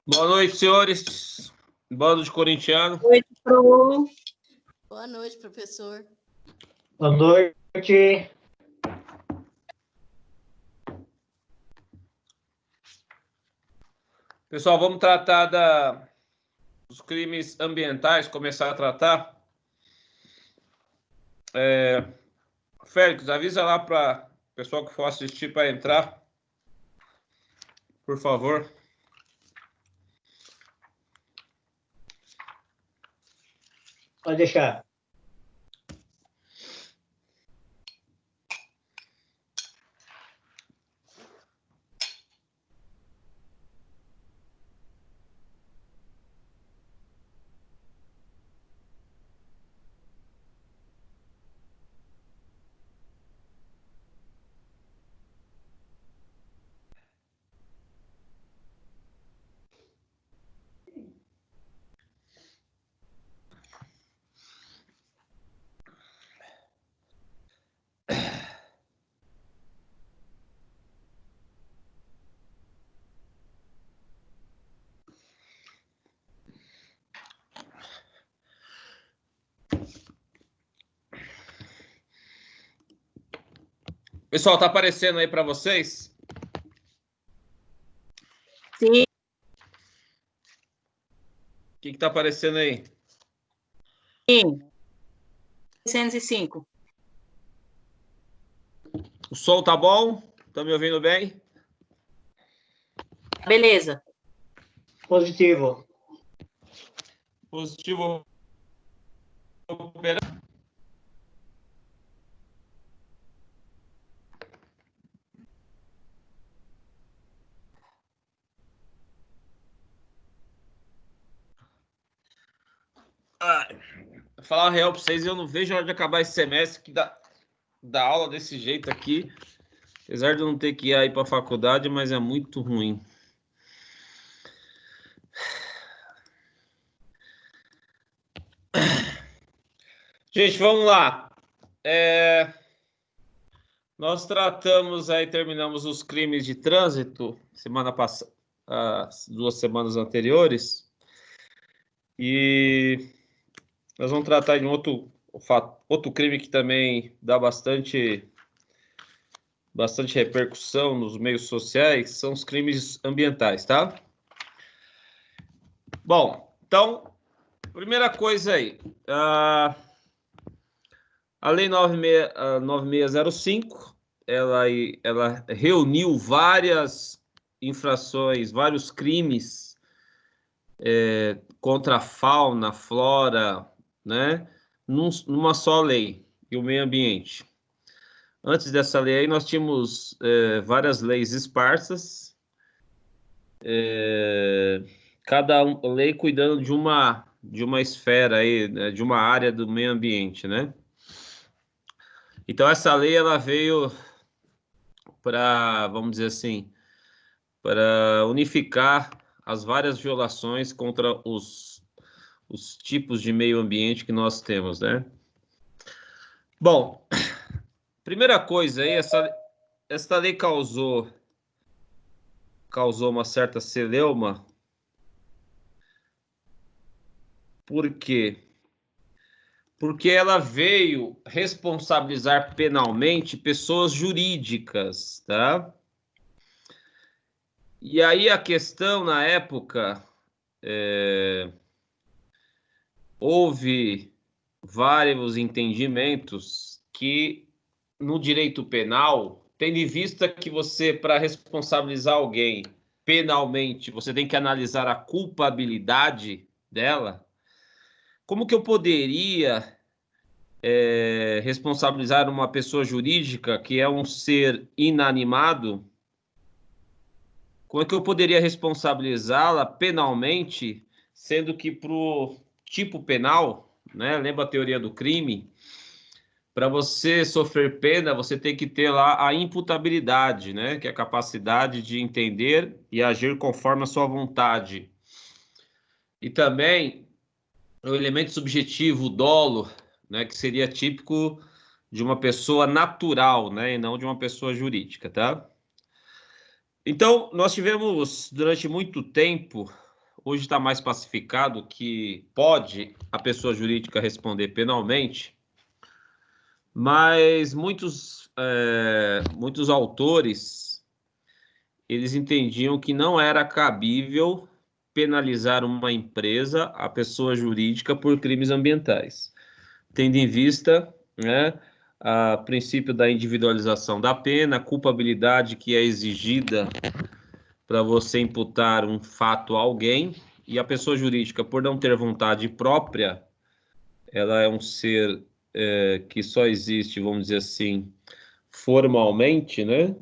Boa noite, senhores. Bando de corintiano. Boa noite, Pro. Boa noite, professor. Boa noite. Pessoal, vamos tratar dos crimes ambientais, começar a tratar. Félix, avisa lá para o pessoal que for assistir para entrar, por favor. Pode deixar. Pessoal, tá aparecendo aí para vocês? Sim. O que tá aparecendo aí? Sim. 605. O som tá bom? Tá me ouvindo bem? Beleza. Positivo. Positivo. Vou falar a real para vocês, eu não vejo a hora de acabar esse semestre que dá aula desse jeito aqui. Apesar de eu não ter que ir aí para a faculdade, mas é muito ruim. Gente, vamos lá. Nós tratamos aí, terminamos os crimes de trânsito semana passada, as 2 semanas anteriores. E nós vamos tratar de outro crime que também dá bastante repercussão nos meios sociais, são os crimes ambientais, tá? Bom, então, primeira coisa aí, a Lei 9605, ela reuniu várias infrações, vários crimes contra a fauna, flora, né, numa só lei, e o meio ambiente. Antes dessa lei aí, nós tínhamos várias leis esparsas, cada lei cuidando de uma esfera aí, né, de uma área do meio ambiente, né? Então essa lei ela veio para, vamos dizer assim, para unificar as várias violações contra os tipos de meio ambiente que nós temos, né? Bom, primeira coisa aí, essa lei causou uma certa celeuma. Por quê? Porque ela veio responsabilizar penalmente pessoas jurídicas, tá? E aí a questão na época, houve vários entendimentos que no direito penal, tendo em vista que você, para responsabilizar alguém penalmente, você tem que analisar a culpabilidade dela, como que eu poderia responsabilizar uma pessoa jurídica que é um ser inanimado? Como é que eu poderia responsabilizá-la penalmente, sendo que para o tipo penal, né, lembra a teoria do crime? Para você sofrer pena, você tem que ter lá a imputabilidade, né, que é a capacidade de entender e agir conforme a sua vontade. E também o elemento subjetivo, o dolo, né, que seria típico de uma pessoa natural, né, e não de uma pessoa jurídica, tá? Então, nós tivemos durante muito tempo hoje está mais pacificado que pode a pessoa jurídica responder penalmente, mas muitos autores, eles entendiam que não era cabível penalizar uma empresa, a pessoa jurídica, por crimes ambientais, tendo em vista, né, o princípio da individualização da pena, a culpabilidade que é exigida para você imputar um fato a alguém, e a pessoa jurídica, por não ter vontade própria, ela é um ser que só existe, vamos dizer assim, formalmente, né?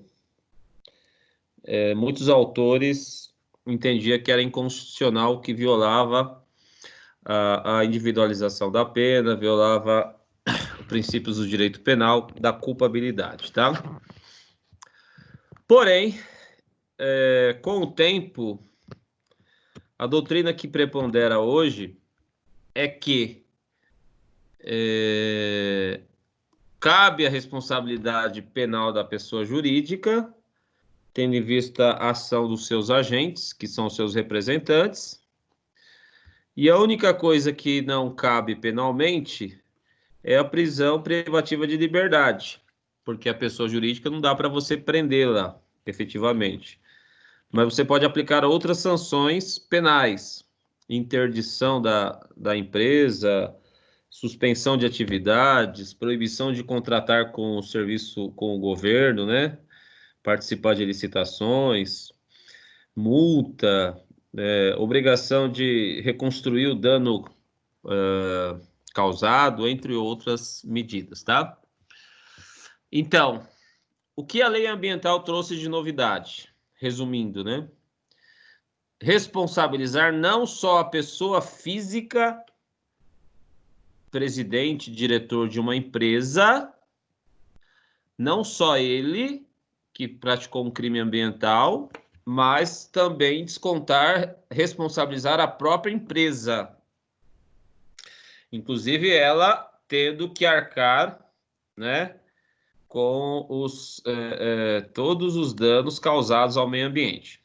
Muitos autores entendiam que era inconstitucional, que violava a individualização da pena, violava os princípios do direito penal, da culpabilidade, tá? Porém, com o tempo, a doutrina que prepondera hoje é que cabe a responsabilidade penal da pessoa jurídica, tendo em vista a ação dos seus agentes, que são seus representantes, e a única coisa que não cabe penalmente é a prisão privativa de liberdade, porque a pessoa jurídica não dá para você prendê-la efetivamente. Mas você pode aplicar outras sanções penais, interdição da empresa, suspensão de atividades, proibição de contratar com o serviço, com o governo, né? Participar de licitações, multa, obrigação de reconstruir o dano causado, entre outras medidas, tá? Então, o que a lei ambiental trouxe de novidade? Resumindo, né? Responsabilizar não só a pessoa física, presidente, diretor de uma empresa, não só ele que praticou um crime ambiental, mas também descontar, responsabilizar a própria empresa. Inclusive ela tendo que arcar, né, com todos os danos causados ao meio ambiente.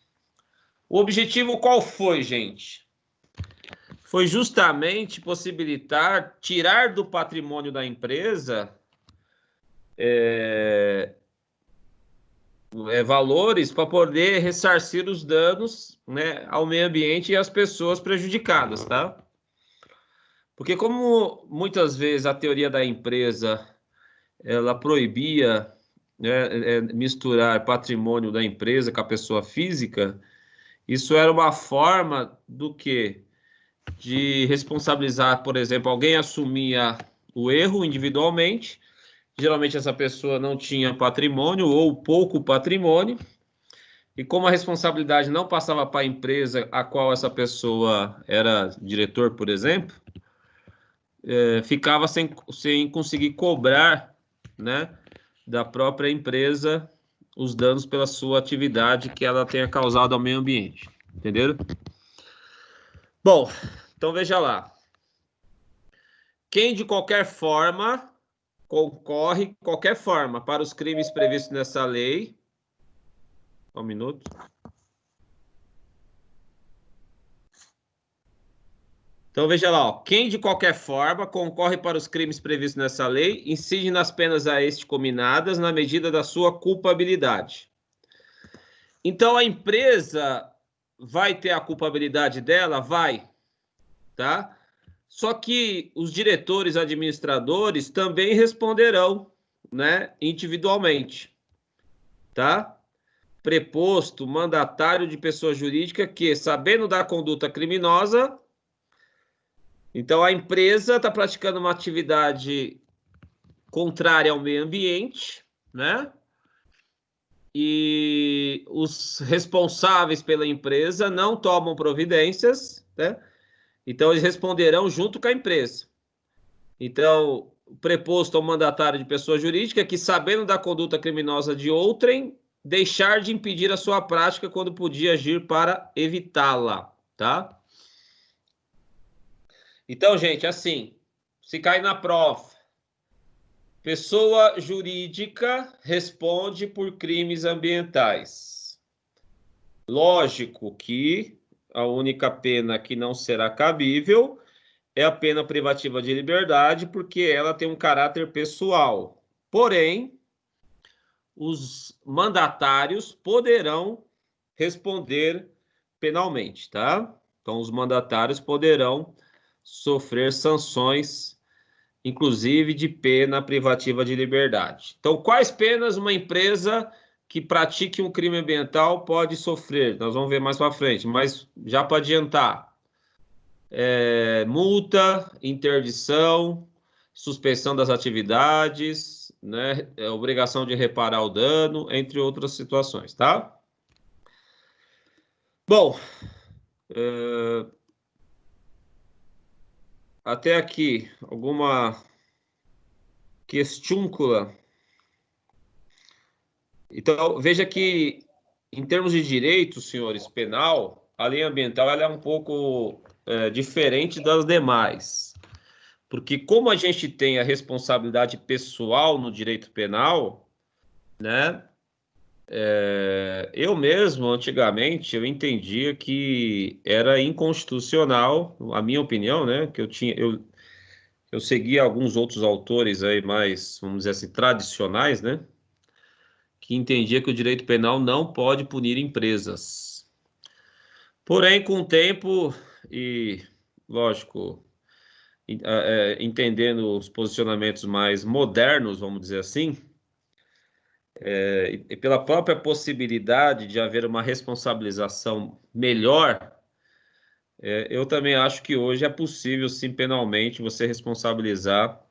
O objetivo qual foi, gente? Foi justamente possibilitar, tirar do patrimônio da empresa valores para poder ressarcir os danos, né, ao meio ambiente e às pessoas prejudicadas, tá? Porque como muitas vezes a teoria da empresa ela proibia, né, misturar patrimônio da empresa com a pessoa física, isso era uma forma do quê? De responsabilizar, por exemplo, alguém assumia o erro individualmente, geralmente essa pessoa não tinha patrimônio ou pouco patrimônio, e como a responsabilidade não passava para a empresa a qual essa pessoa era diretor, por exemplo, ficava sem conseguir cobrar, né, da própria empresa os danos pela sua atividade que ela tenha causado ao meio ambiente. Entenderam? Bom, então veja lá. Quem de qualquer forma concorre, qualquer forma, para os crimes previstos nessa lei. Um minuto. Então veja lá, ó. Quem de qualquer forma concorre para os crimes previstos nessa lei, incide nas penas a este cominadas na medida da sua culpabilidade. Então a empresa vai ter a culpabilidade dela? Vai, tá? Só que os diretores administradores também responderão, né, individualmente, tá? Preposto, mandatário de pessoa jurídica que, sabendo da conduta criminosa, então a empresa está praticando uma atividade contrária ao meio ambiente, né? E os responsáveis pela empresa não tomam providências, né? Então eles responderão junto com a empresa. Então, preposto ao mandatário de pessoa jurídica que, sabendo da conduta criminosa de outrem, deixar de impedir a sua prática quando podia agir para evitá-la, tá? Então, gente, assim, se cai na prova, pessoa jurídica responde por crimes ambientais. Lógico que a única pena que não será cabível é a pena privativa de liberdade, porque ela tem um caráter pessoal. Porém, os mandatários poderão responder penalmente, tá? Então, os mandatários poderão sofrer sanções, inclusive de pena privativa de liberdade. Então, quais penas uma empresa que pratique um crime ambiental pode sofrer? Nós vamos ver mais para frente, mas já para adiantar. Multa, interdição, suspensão das atividades, né, obrigação de reparar o dano, entre outras situações, tá? Bom, até aqui, alguma questúncula? Então, veja que, em termos de direito, senhores, penal, a lei ambiental ela é um pouco diferente das demais. Porque como a gente tem a responsabilidade pessoal no direito penal, né? Eu mesmo, antigamente, eu entendia que era inconstitucional, a minha opinião, né? Que eu seguia alguns outros autores aí mais, vamos dizer assim, tradicionais, né? Que entendia que o direito penal não pode punir empresas. Porém, com o tempo e, lógico, entendendo os posicionamentos mais modernos, vamos dizer assim, e pela própria possibilidade de haver uma responsabilização melhor, eu também acho que hoje é possível, sim, penalmente, você responsabilizar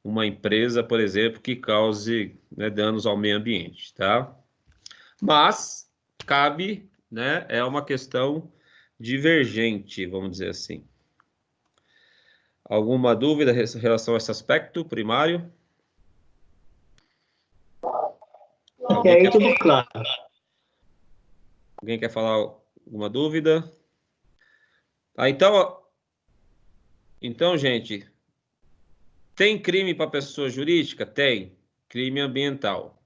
uma empresa, por exemplo, que cause, né, danos ao meio ambiente, tá? Mas cabe, né, é uma questão divergente, vamos dizer assim. Alguma dúvida em relação a esse aspecto primário? Até aí tudo claro. Alguém quer falar alguma dúvida? Então, gente, tem crime para pessoa jurídica? Tem. Crime ambiental.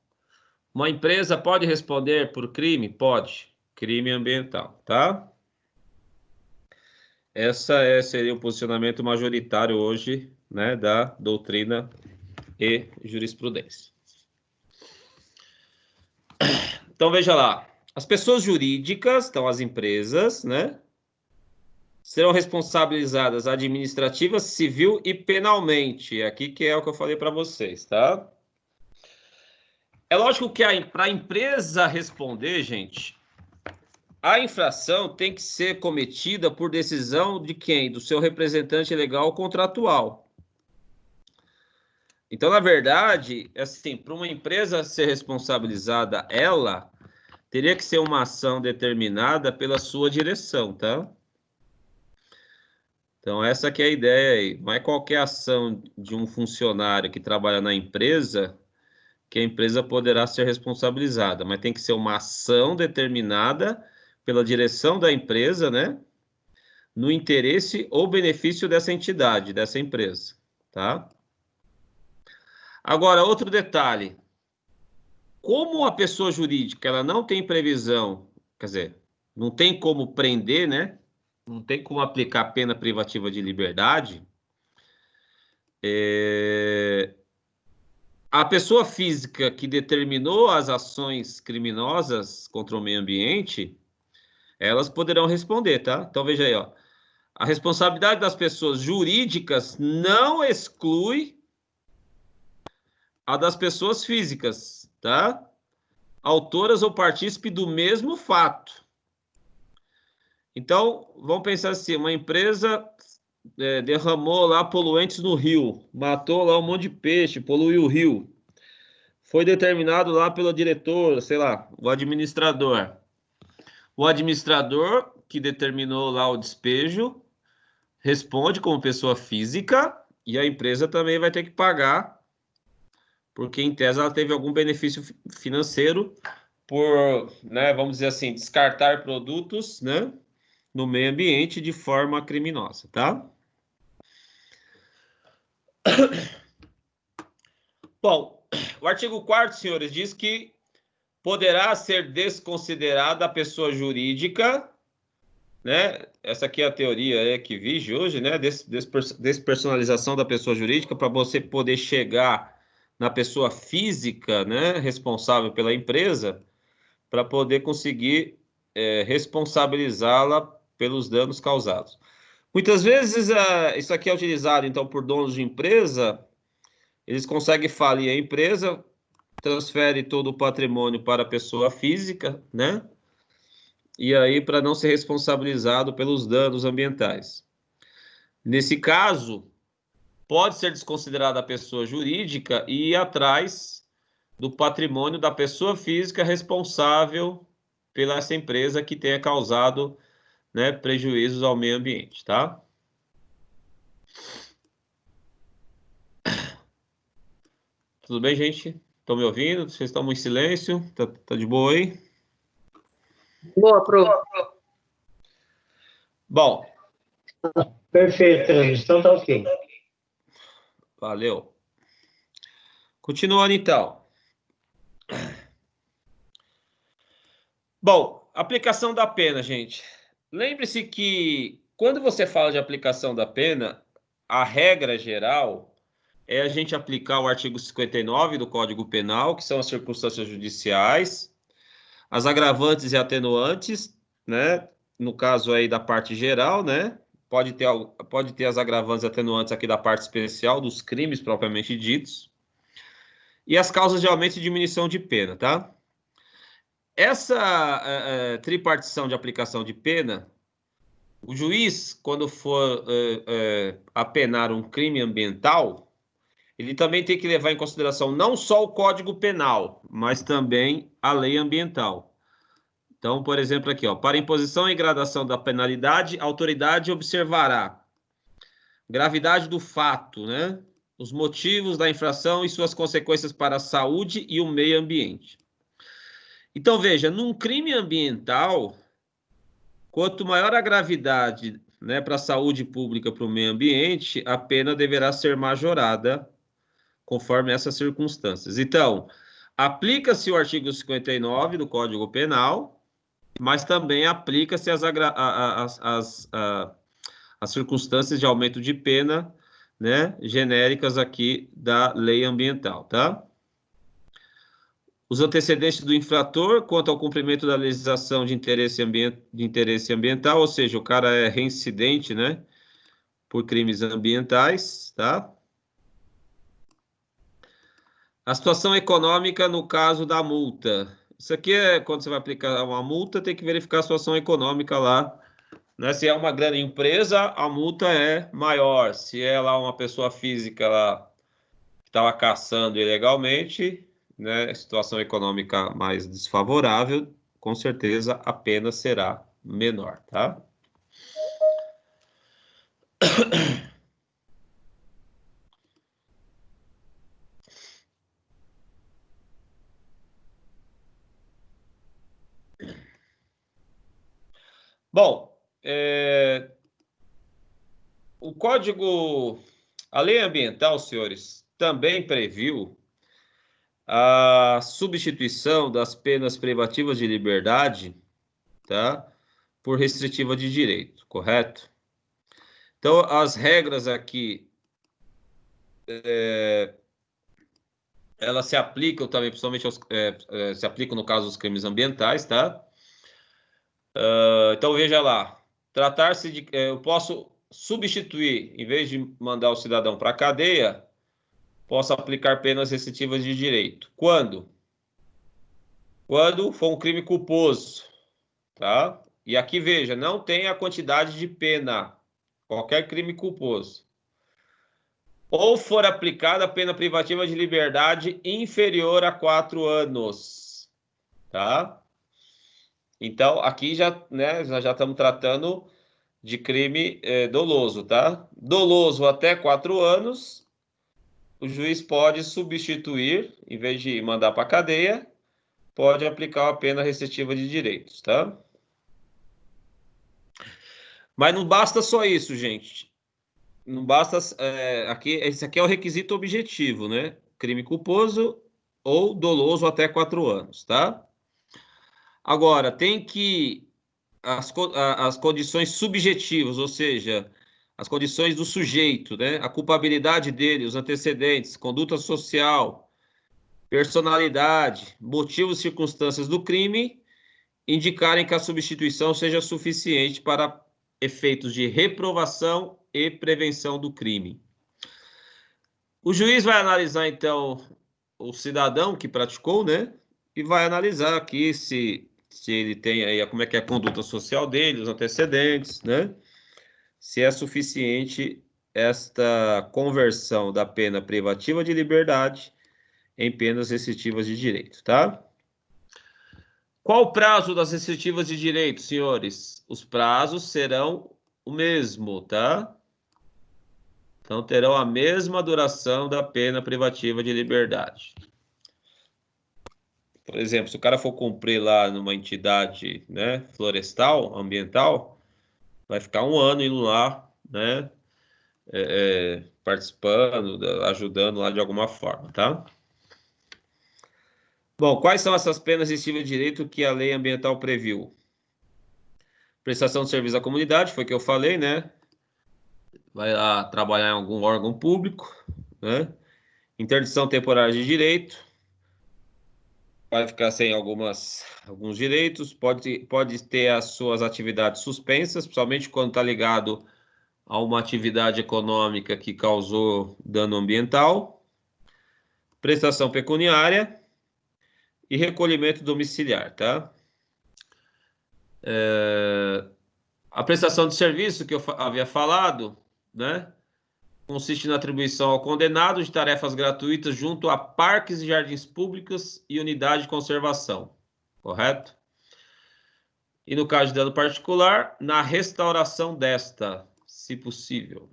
Uma empresa pode responder por crime? Pode. Crime ambiental, tá? Seria o posicionamento majoritário hoje, né, da doutrina e jurisprudência. Então, veja lá. As pessoas jurídicas, então as empresas, né, serão responsabilizadas administrativa, civil e penalmente. Aqui que é o que eu falei para vocês, tá? É lógico que para a empresa responder, gente, a infração tem que ser cometida por decisão de quem? Do seu representante legal contratual. Então, na verdade, assim, para uma empresa ser responsabilizada, ela teria que ser uma ação determinada pela sua direção, tá? Então, essa que é a ideia aí. Não é qualquer ação de um funcionário que trabalha na empresa que a empresa poderá ser responsabilizada, mas tem que ser uma ação determinada pela direção da empresa, né? No interesse ou benefício dessa entidade, dessa empresa, tá? Agora, outro detalhe. Como a pessoa jurídica ela não tem previsão, quer dizer, não tem como prender, né? Não tem como aplicar pena privativa de liberdade, a pessoa física que determinou as ações criminosas contra o meio ambiente, elas poderão responder, tá? Então veja aí, ó. A responsabilidade das pessoas jurídicas não exclui a das pessoas físicas, tá? Autoras ou partícipe do mesmo fato. Então, vamos pensar assim, uma empresa derramou lá poluentes no rio, matou lá um monte de peixe, poluiu o rio. Foi determinado lá pelo diretor, sei lá, o administrador. O administrador que determinou lá o despejo responde como pessoa física e a empresa também vai ter que pagar, porque em tese ela teve algum benefício financeiro por, né, vamos dizer assim, descartar produtos, né, no meio ambiente de forma criminosa, tá? Bom, o artigo 4º, senhores, diz que poderá ser desconsiderada a pessoa jurídica né? Essa aqui é a teoria que vige hoje, né? Despersonalização da pessoa jurídica para você poder chegar na pessoa física, né? Responsável pela empresa, para poder conseguir responsabilizá-la pelos danos causados. Muitas vezes isso aqui é utilizado, então, por donos de empresa, eles conseguem falir a empresa, transfere todo o patrimônio para a pessoa física, né? E aí, para não ser responsabilizado pelos danos ambientais. Nesse caso, pode ser desconsiderada a pessoa jurídica e ir atrás do patrimônio da pessoa física responsável pela essa empresa que tenha causado, né, prejuízos ao meio ambiente, tá? Tudo bem, gente? Estão me ouvindo? Vocês estão em silêncio? Tá de boa aí? Boa, Pro. Bom. Perfeito, então tá ok. Valeu. Continuando, então. Bom, aplicação da pena, gente. Lembre-se que quando você fala de aplicação da pena, a regra geral é a gente aplicar o artigo 59 do Código Penal, que são as circunstâncias judiciais, as agravantes e atenuantes, né? No caso aí da parte geral, né? Pode ter as agravantes e atenuantes aqui da parte especial, dos crimes propriamente ditos. E as causas de aumento e diminuição de pena, tá? Essa tripartição de aplicação de pena, o juiz, quando for apenar um crime ambiental, ele também tem que levar em consideração não só o Código Penal, mas também a lei ambiental. Então, por exemplo, aqui, ó, para imposição e gradação da penalidade, a autoridade observará gravidade do fato, né? Os motivos da infração e suas consequências para a saúde e o meio ambiente. Então, veja, num crime ambiental, quanto maior a gravidade, né, para a saúde pública, para o meio ambiente, a pena deverá ser majorada conforme essas circunstâncias. Então, aplica-se o artigo 59 do Código Penal, mas também aplica-se as circunstâncias de aumento de pena, né, genéricas aqui da lei ambiental, tá? Os antecedentes do infrator quanto ao cumprimento da legislação de interesse ambiental, ou seja, o cara é reincidente, né, por crimes ambientais, tá? A situação econômica no caso da multa. Isso aqui é quando você vai aplicar uma multa, tem que verificar a situação econômica lá, né? Se é uma grande empresa, a multa é maior. Se é lá uma pessoa física lá que estava caçando ilegalmente, né, situação econômica mais desfavorável, com certeza a pena será menor, tá? Bom, a lei ambiental, senhores, também previu a substituição das penas privativas de liberdade, tá, por restritiva de direito, correto? Então, as regras aqui, elas se aplicam também, principalmente se aplicam no caso dos crimes ambientais, tá? Então, veja lá, tratar-se de... eu posso substituir, em vez de mandar o cidadão para a cadeia, posso aplicar penas restritivas de direito. Quando? Quando for um crime culposo, tá? E aqui, veja, não tem a quantidade de pena, qualquer crime culposo. Ou for aplicada a pena privativa de liberdade inferior a 4 anos, tá? Então, aqui já, né, nós já estamos tratando de crime doloso, tá? Doloso até 4 anos, o juiz pode substituir, em vez de mandar para a cadeia, pode aplicar a pena restritiva de direitos, tá? Mas não basta só isso, gente. Não basta... esse aqui é o requisito objetivo, né? Crime culposo ou doloso até 4 anos, tá? Agora, tem que as condições subjetivas, ou seja, as condições do sujeito, né? A culpabilidade dele, os antecedentes, conduta social, personalidade, motivos e circunstâncias do crime, indicarem que a substituição seja suficiente para efeitos de reprovação e prevenção do crime. O juiz vai analisar, então, o cidadão que praticou, né? E vai analisar aqui se ele tem aí, como é que é a conduta social dele, os antecedentes, né? Se é suficiente esta conversão da pena privativa de liberdade em penas restritivas de direito, tá? Qual o prazo das restritivas de direito, senhores? Os prazos serão o mesmo, tá? Então, terão a mesma duração da pena privativa de liberdade. Por exemplo, se o cara for cumprir lá numa entidade, né, florestal, ambiental, vai ficar um ano indo lá, né, participando, ajudando lá de alguma forma, tá? Bom, quais são essas penas restritivas de direito que a lei ambiental previu? Prestação de serviço à comunidade, foi o que eu falei, né? Vai lá trabalhar em algum órgão público, né? Interdição temporária de direito, vai ficar sem alguns direitos, pode ter as suas atividades suspensas, principalmente quando está ligado a uma atividade econômica que causou dano ambiental, prestação pecuniária e recolhimento domiciliar, tá? A prestação de serviço que eu havia falado, né? Consiste na atribuição ao condenado de tarefas gratuitas junto a parques e jardins públicos e unidade de conservação, correto? E no caso de dano particular, na restauração desta, se possível.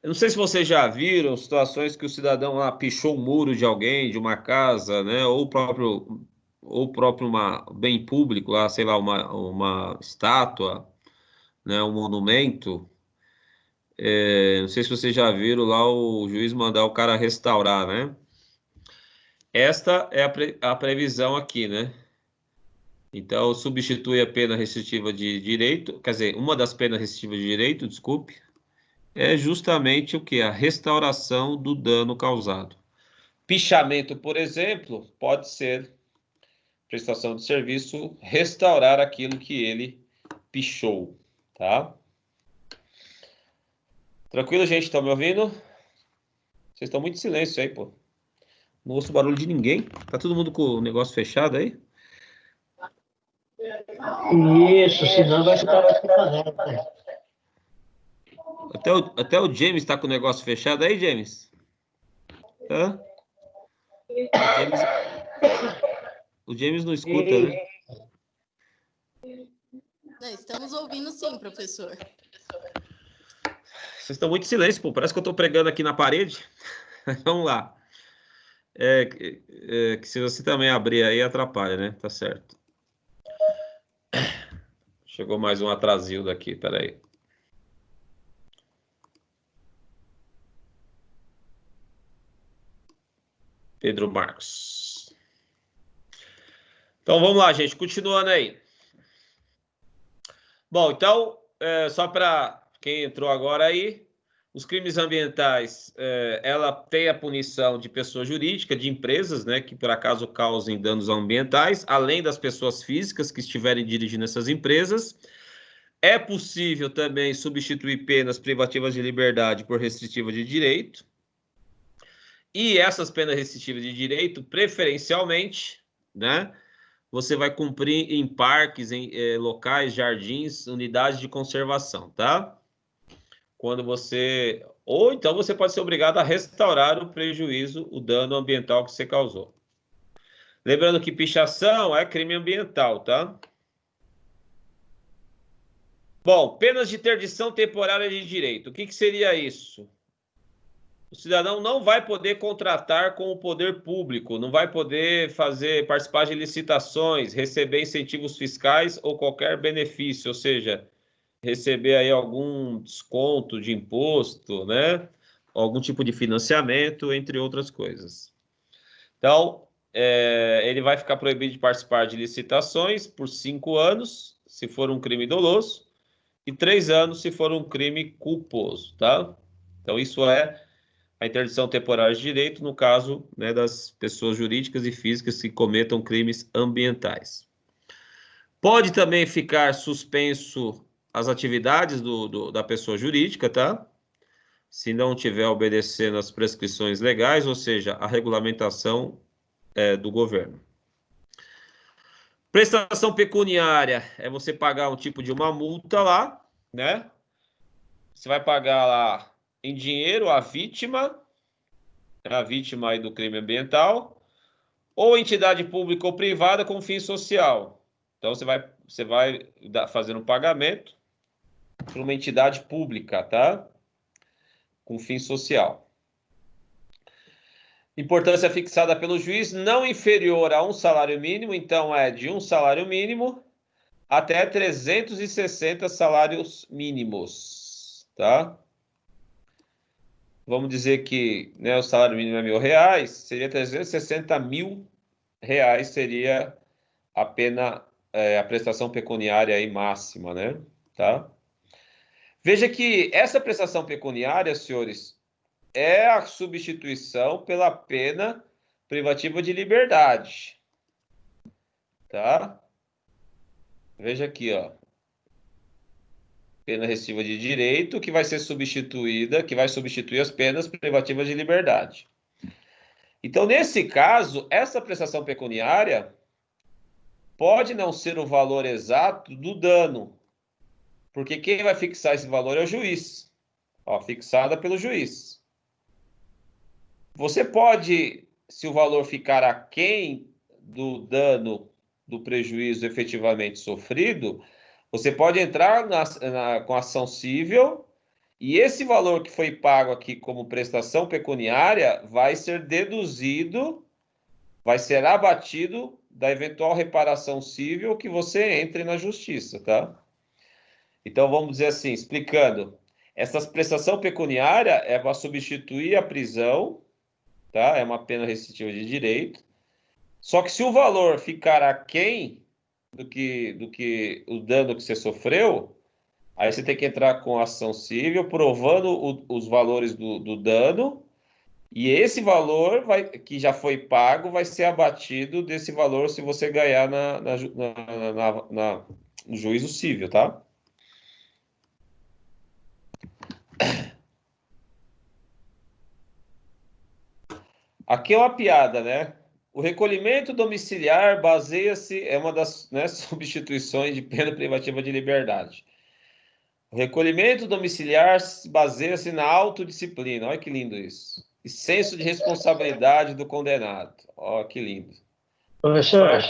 Eu não sei se vocês já viram situações que o cidadão lá pichou um muro de alguém, de uma casa, né? Ou próprio bem público lá, sei lá, uma estátua, né? Um monumento. Não sei se vocês já viram lá o juiz mandar o cara restaurar, né? Esta é a previsão aqui, né? Então, substitui a pena restritiva de direito, quer dizer, uma das penas restritivas de direito, desculpe, é justamente o que? A restauração do dano causado. Pichamento, por exemplo, pode ser prestação de serviço, restaurar aquilo que ele pichou, tá? Tranquilo, gente? Estão me ouvindo? Vocês estão muito em silêncio aí, pô. Não ouço barulho de ninguém. Tá todo mundo com o negócio fechado aí? Isso, senão vai ficar fazendo. Até o James tá com o negócio fechado aí, James? Hã? O James não escuta, né? Não, estamos ouvindo sim, professor. Vocês estão muito em silêncio, pô. Parece que eu tô pregando aqui na parede. Vamos lá. Que se você também abrir aí, atrapalha, né? Tá certo. Chegou mais um atrasil daqui, peraí. Pedro Marcos. Então, vamos lá, gente. Continuando aí. Bom, então, só para quem entrou agora aí, os crimes ambientais, ela tem a punição de pessoa jurídica, de empresas, né, que por acaso causem danos ambientais, além das pessoas físicas que estiverem dirigindo essas empresas. É possível também substituir penas privativas de liberdade por restritiva de direito. E essas penas restritivas de direito, preferencialmente, né, você vai cumprir em parques, em locais, jardins, unidades de conservação, tá? Quando você... Ou então você pode ser obrigado a restaurar o prejuízo, o dano ambiental que você causou. Lembrando que pichação é crime ambiental, tá? Bom, penas de interdição temporária de direito. O que seria isso? O cidadão não vai poder contratar com o poder público, não vai poder participar de licitações, receber incentivos fiscais ou qualquer benefício, ou seja, receber aí algum desconto de imposto, né? Algum tipo de financiamento, entre outras coisas. Então, ele vai ficar proibido de participar de licitações por 5 anos, se for um crime doloso, e 3 anos se for um crime culposo, tá? Então, isso é a interdição temporária de direito no caso, né, das pessoas jurídicas e físicas que cometam crimes ambientais. Pode também ficar suspenso as atividades da pessoa jurídica, tá? Se não estiver obedecendo às prescrições legais, ou seja, a regulamentação do governo. Prestação pecuniária é você pagar um tipo de uma multa lá, né? Você vai pagar lá em dinheiro a vítima aí do crime ambiental, ou entidade pública ou privada com fim social. Então, você vai fazer um pagamento para uma entidade pública, tá? Com fim social. Importância fixada pelo juiz, não inferior a um salário mínimo, então é de um salário mínimo até 360 salários mínimos, tá? Vamos dizer que, né, o salário mínimo é R$1.000, seria 360 mil reais, seria a pena, a prestação pecuniária aí máxima, né? Tá? Veja que essa prestação pecuniária, senhores, é a substituição pela pena privativa de liberdade, tá? Veja aqui, ó. Pena rescistiva de direito que vai ser substituída, que vai substituir as penas privativas de liberdade. Então, nesse caso, essa prestação pecuniária pode não ser o valor exato do dano, porque quem vai fixar esse valor é o juiz, ó, fixada pelo juiz. Você pode, se o valor ficar aquém do dano, do prejuízo efetivamente sofrido, você pode entrar com ação civil e esse valor que foi pago aqui como prestação pecuniária vai ser deduzido, vai ser abatido da eventual reparação civil que você entre na justiça, tá? Então, vamos dizer assim, explicando, essa prestação pecuniária é para substituir a prisão, tá? É uma pena restritiva de direito. Só que se o valor ficar aquém do que o dano que você sofreu, aí você tem que entrar com ação civil, provando os valores do dano, e esse valor que já foi pago vai ser abatido desse valor se você ganhar no juízo civil, tá? Aqui é uma piada, né? O recolhimento domiciliar baseia-se, é uma das, né, substituições de pena privativa de liberdade. O recolhimento domiciliar baseia-se na autodisciplina. Olha que lindo isso. E senso de responsabilidade do condenado. Olha que lindo. Professor,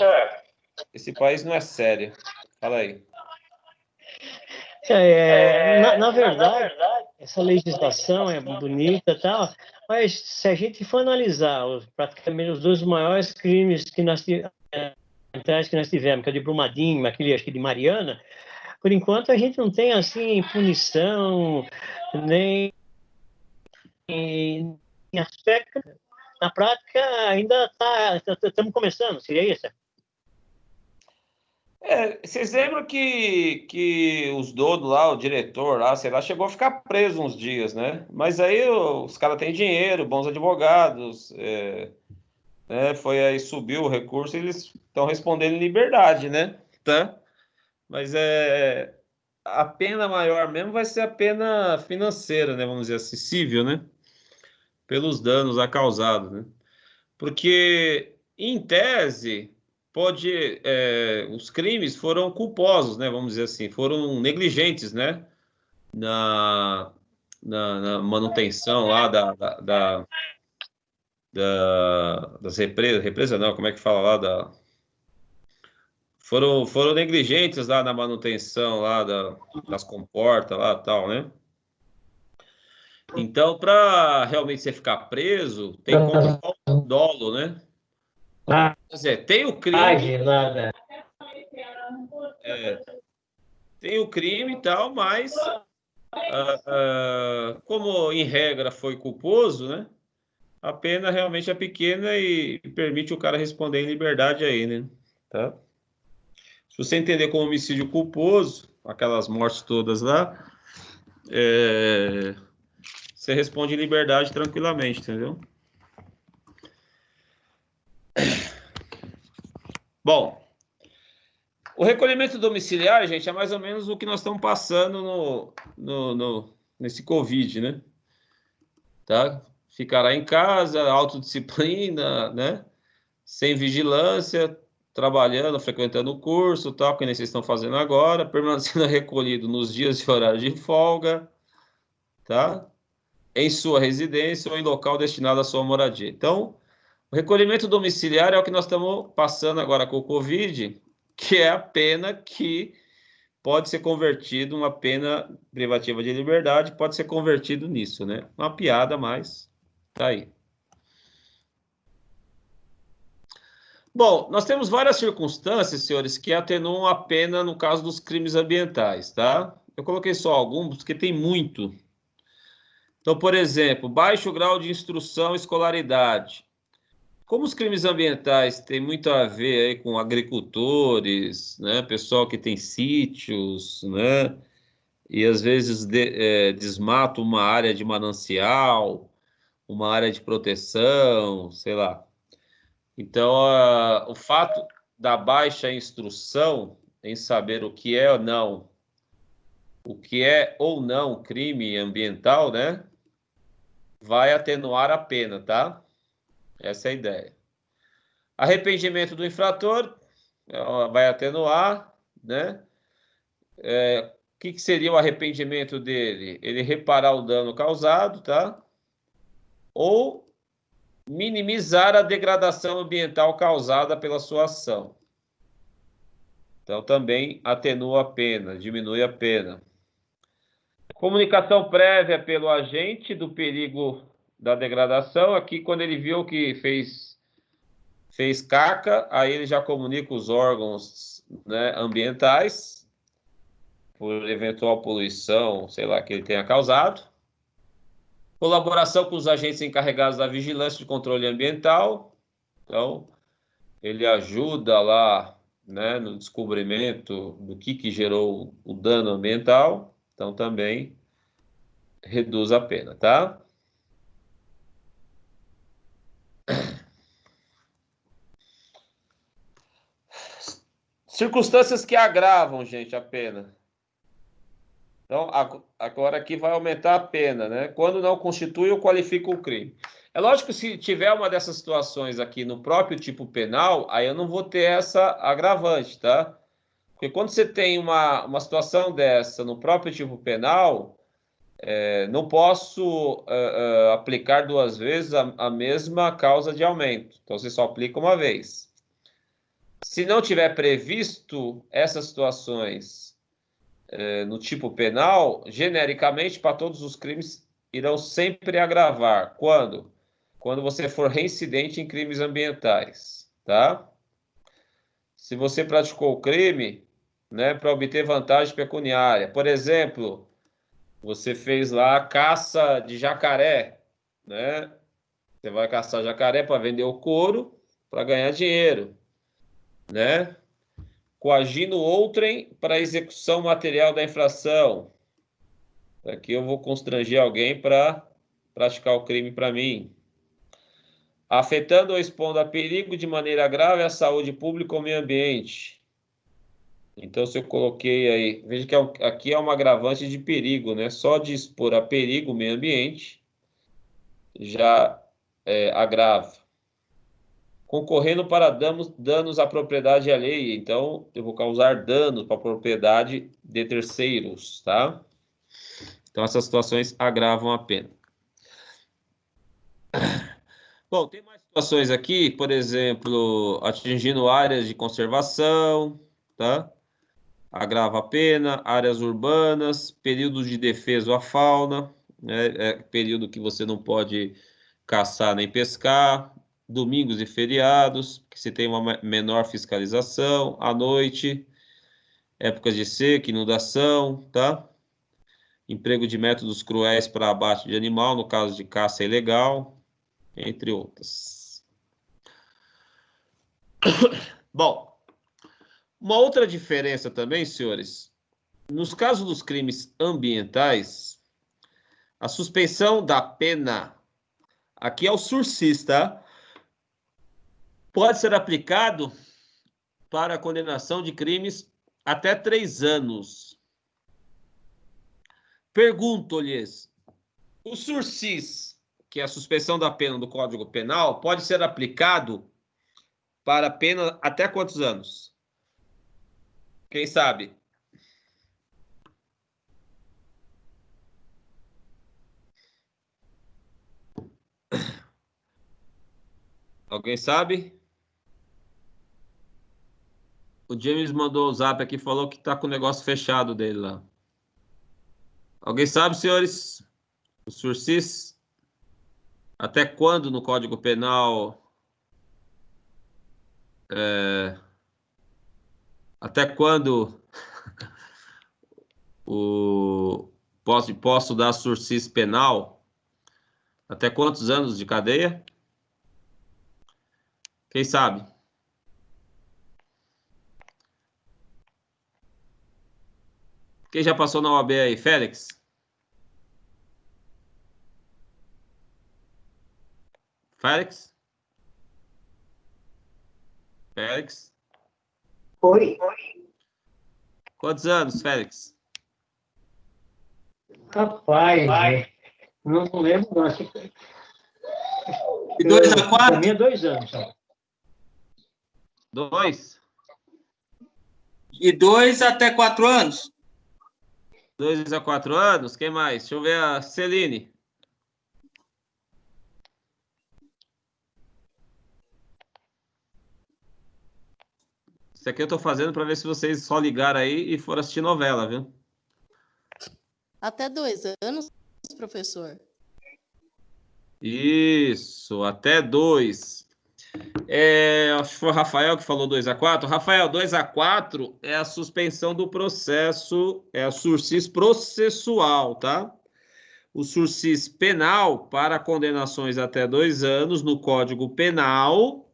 Esse país não é sério. Fala aí. na verdade, essa legislação é bonita e tal, mas se a gente for analisar praticamente os dois maiores crimes que nós tivemos, que é o de Brumadinho, aquele acho que de Mariana, por enquanto a gente não tem assim punição, nem em aspecto, na prática ainda estamos começando, seria isso? Vocês lembram que os donos lá, o diretor lá, sei lá, chegou a ficar preso uns dias, né? Mas aí os caras têm dinheiro, bons advogados, né? Foi aí, subiu o recurso e eles estão respondendo em liberdade, né? Tá? Mas a pena maior mesmo vai ser a pena financeira, né? Vamos dizer assim, civil, né? Pelos danos causados, né? Porque, em tese, os crimes foram culposos, né? Vamos dizer assim, foram negligentes, né? Na manutenção lá das represas não, como é que fala lá foram negligentes lá na manutenção lá das comportas lá tal, né? Então, para realmente você ficar preso, tem que comprovar o dolo, né? Quer dizer, tem o crime, tem o crime e tal, mas como em regra foi culposo, né? a pena realmente é pequena e permite o cara responder em liberdade aí, né? Tá? Se você entender como homicídio culposo, aquelas mortes todas lá, você responde em liberdade tranquilamente, entendeu? Bom, o recolhimento domiciliar, gente, é mais ou menos o que nós estamos passando nesse Covid, né? Tá? Ficará em casa, autodisciplina, né? Sem vigilância, trabalhando, frequentando o curso, tal, que nem vocês estão fazendo agora, permanecendo recolhido nos dias e horários de folga, tá? Em sua residência ou em local destinado à sua moradia. Então, o recolhimento domiciliar é o que nós estamos passando agora com o Covid, que é a pena que pode ser convertido, uma pena privativa de liberdade, pode ser convertido nisso, né? Uma piada, mas tá aí. Bom, nós temos várias circunstâncias, senhores, que atenuam a pena no caso dos crimes ambientais, tá? Eu coloquei só alguns, porque tem muito. Então, por exemplo, baixo grau de instrução e escolaridade. Como os crimes ambientais têm muito a ver aí com agricultores, né, pessoal que tem sítios, né, e às vezes desmata uma área de manancial, uma área de proteção, sei lá. Então, o fato da baixa instrução em saber o que é ou não, crime ambiental, né, vai atenuar a pena, tá? Essa é a ideia. Arrependimento do infrator vai atenuar, né? O que seria o arrependimento dele? Ele reparar o dano causado, tá? Ou minimizar a degradação ambiental causada pela sua ação. Então, também atenua a pena, diminui a pena. Comunicação prévia pelo agente do perigo da degradação. Aqui, quando ele viu que fez caca, aí ele já comunica os órgãos, né, ambientais por eventual poluição, sei lá, que ele tenha causado. Colaboração com os agentes encarregados da vigilância de controle ambiental. Então, ele ajuda lá, né, no descobrimento do que gerou o dano ambiental. Então, também reduz a pena, tá? Circunstâncias que agravam, gente, a pena. Então, agora aqui vai aumentar a pena, né? Quando não constitui ou qualifica o crime. É lógico que se tiver uma dessas situações aqui no próprio tipo penal, aí eu não vou ter essa agravante, tá? Porque quando você tem uma situação dessa no próprio tipo penal, não posso aplicar duas vezes a mesma causa de aumento. Então, você só aplica uma vez. Se não tiver previsto essas situações no tipo penal, genericamente, para todos os crimes, irão sempre agravar. Quando? Quando você for reincidente em crimes ambientais, tá? Se você praticou o crime, né, para obter vantagem pecuniária, por exemplo, você fez lá a caça de jacaré, né? Você vai caçar jacaré para vender o couro, para ganhar dinheiro, né? Coagindo outrem para execução material da infração. Aqui eu vou constranger alguém para praticar o crime para mim. Afetando ou expondo a perigo de maneira grave a saúde pública ou meio ambiente. Então, se eu coloquei aí, veja que aqui é uma agravante de perigo, né? Só de expor a perigo o meio ambiente já agrava. Concorrendo para danos à propriedade alheia. Então, eu vou causar danos para a propriedade de terceiros, tá? Então, essas situações agravam a pena. Bom, tem mais situações aqui, por exemplo, atingindo áreas de conservação, tá? Agrava a pena, áreas urbanas, períodos de defesa à fauna, né? Período que você não pode caçar nem pescar, domingos e feriados, que se tem uma menor fiscalização, à noite, épocas de seca, inundação, tá? Emprego de métodos cruéis para abate de animal, no caso de caça ilegal, entre outras. Bom, uma outra diferença também, senhores, nos casos dos crimes ambientais, a suspensão da pena, aqui é o sursis, tá? Pode ser aplicado para a condenação de crimes até 3 anos. Pergunto-lhes, o sursis, que é a suspensão da pena do Código Penal, pode ser aplicado para pena até quantos anos? Quem sabe? Alguém sabe? O James mandou o zap aqui e falou que tá com o negócio fechado dele lá. Alguém sabe, senhores? O sursis? Até quando no Código Penal? Até quando posso dar sursis penal? Até quantos anos de cadeia? Quem sabe? Quem já passou na OAB aí? Félix? Félix? Félix? Oi. Quantos anos, Félix? Rapaz, não lembro, não. Acho que De 2 a 4? Para mim é 2 anos. 2? De 2 até 4 anos? 2 a 4 anos? Quem mais? Deixa eu ver a Celine. Isso aqui eu tô fazendo para ver se vocês só ligaram aí e foram assistir novela, viu? Até 2 anos, professor. Isso, até 2. Acho que foi o Rafael que falou 2 a 4. Rafael, 2 a 4 é a suspensão do processo, é a sursis processual, tá? O sursis penal para condenações até 2 anos no Código Penal,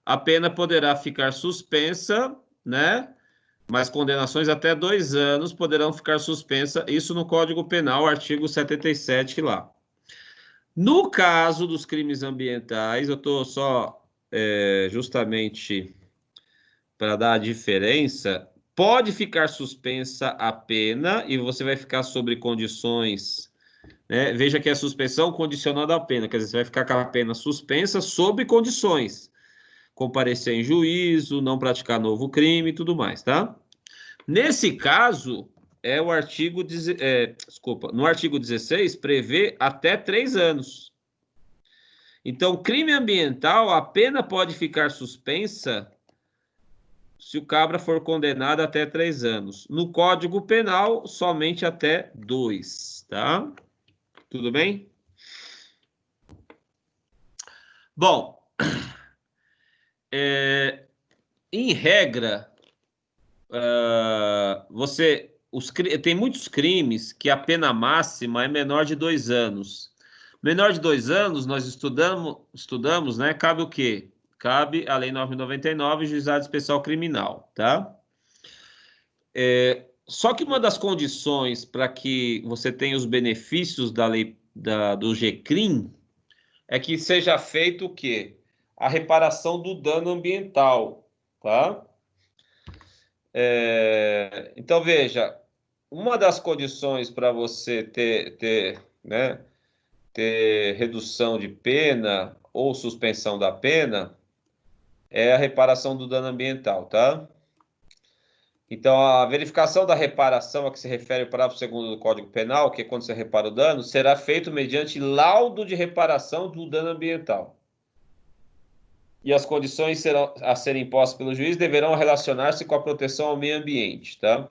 a pena poderá ficar suspensa, né? Mas condenações até 2 anos poderão ficar suspensas, isso no Código Penal, artigo 77 lá. No caso dos crimes ambientais, eu estou só justamente para dar a diferença, pode ficar suspensa a pena e você vai ficar sobre condições, né? Veja que é suspensão condicionada à pena, quer dizer, você vai ficar com a pena suspensa sob condições. Comparecer em juízo, não praticar novo crime e tudo mais, tá? Nesse caso, o artigo, no artigo 16, prevê até 3 anos. Então, crime ambiental, a pena pode ficar suspensa se o cabra for condenado até 3 anos. No Código Penal, somente até 2, tá? Tudo bem? Bom, em regra, tem muitos crimes que a pena máxima é menor de 2 anos. Menor de 2 anos, nós estudamos, né? Cabe o quê? Cabe a Lei 9.099, Juizado Especial Criminal, tá? Só que uma das condições para que você tenha os benefícios da lei do GCRIM é que seja feito o quê? A reparação do dano ambiental, tá? Então, veja, uma das condições para você ter redução de pena ou suspensão da pena é a reparação do dano ambiental, tá? Então, a verificação da reparação a que se refere o parágrafo 2º do Código Penal, que é quando você repara o dano, será feito mediante laudo de reparação do dano ambiental. E as condições a serem impostas pelo juiz deverão relacionar-se com a proteção ao meio ambiente, tá?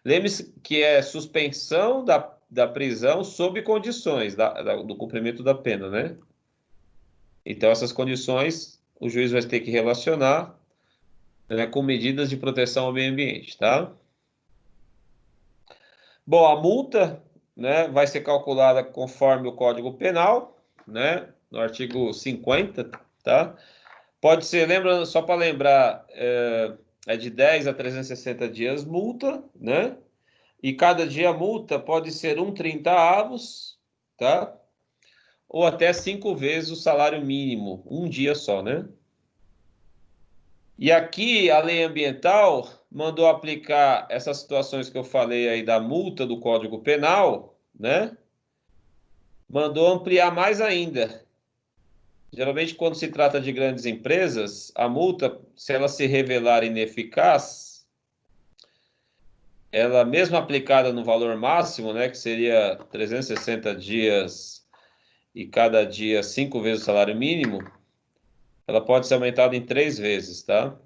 Lembre-se que é suspensão da prisão sob condições do cumprimento da pena, né? Então, essas condições o juiz vai ter que relacionar, né, com medidas de proteção ao meio ambiente, tá? Bom, a multa, né, vai ser calculada conforme o Código Penal, né? no artigo 50, tá? Pode ser, lembra, só para lembrar, é de 10 a 360 dias multa, né? E cada dia multa pode ser 1/30, tá? Ou até 5 vezes o salário mínimo, um dia só, né? E aqui a lei ambiental mandou aplicar essas situações que eu falei aí da multa do Código Penal, né? Mandou ampliar mais ainda. Geralmente, quando se trata de grandes empresas, a multa, se ela se revelar ineficaz, ela mesmo aplicada no valor máximo, né, que seria 360 dias e cada dia 5 vezes o salário mínimo, ela pode ser aumentada em 3 vezes, tá?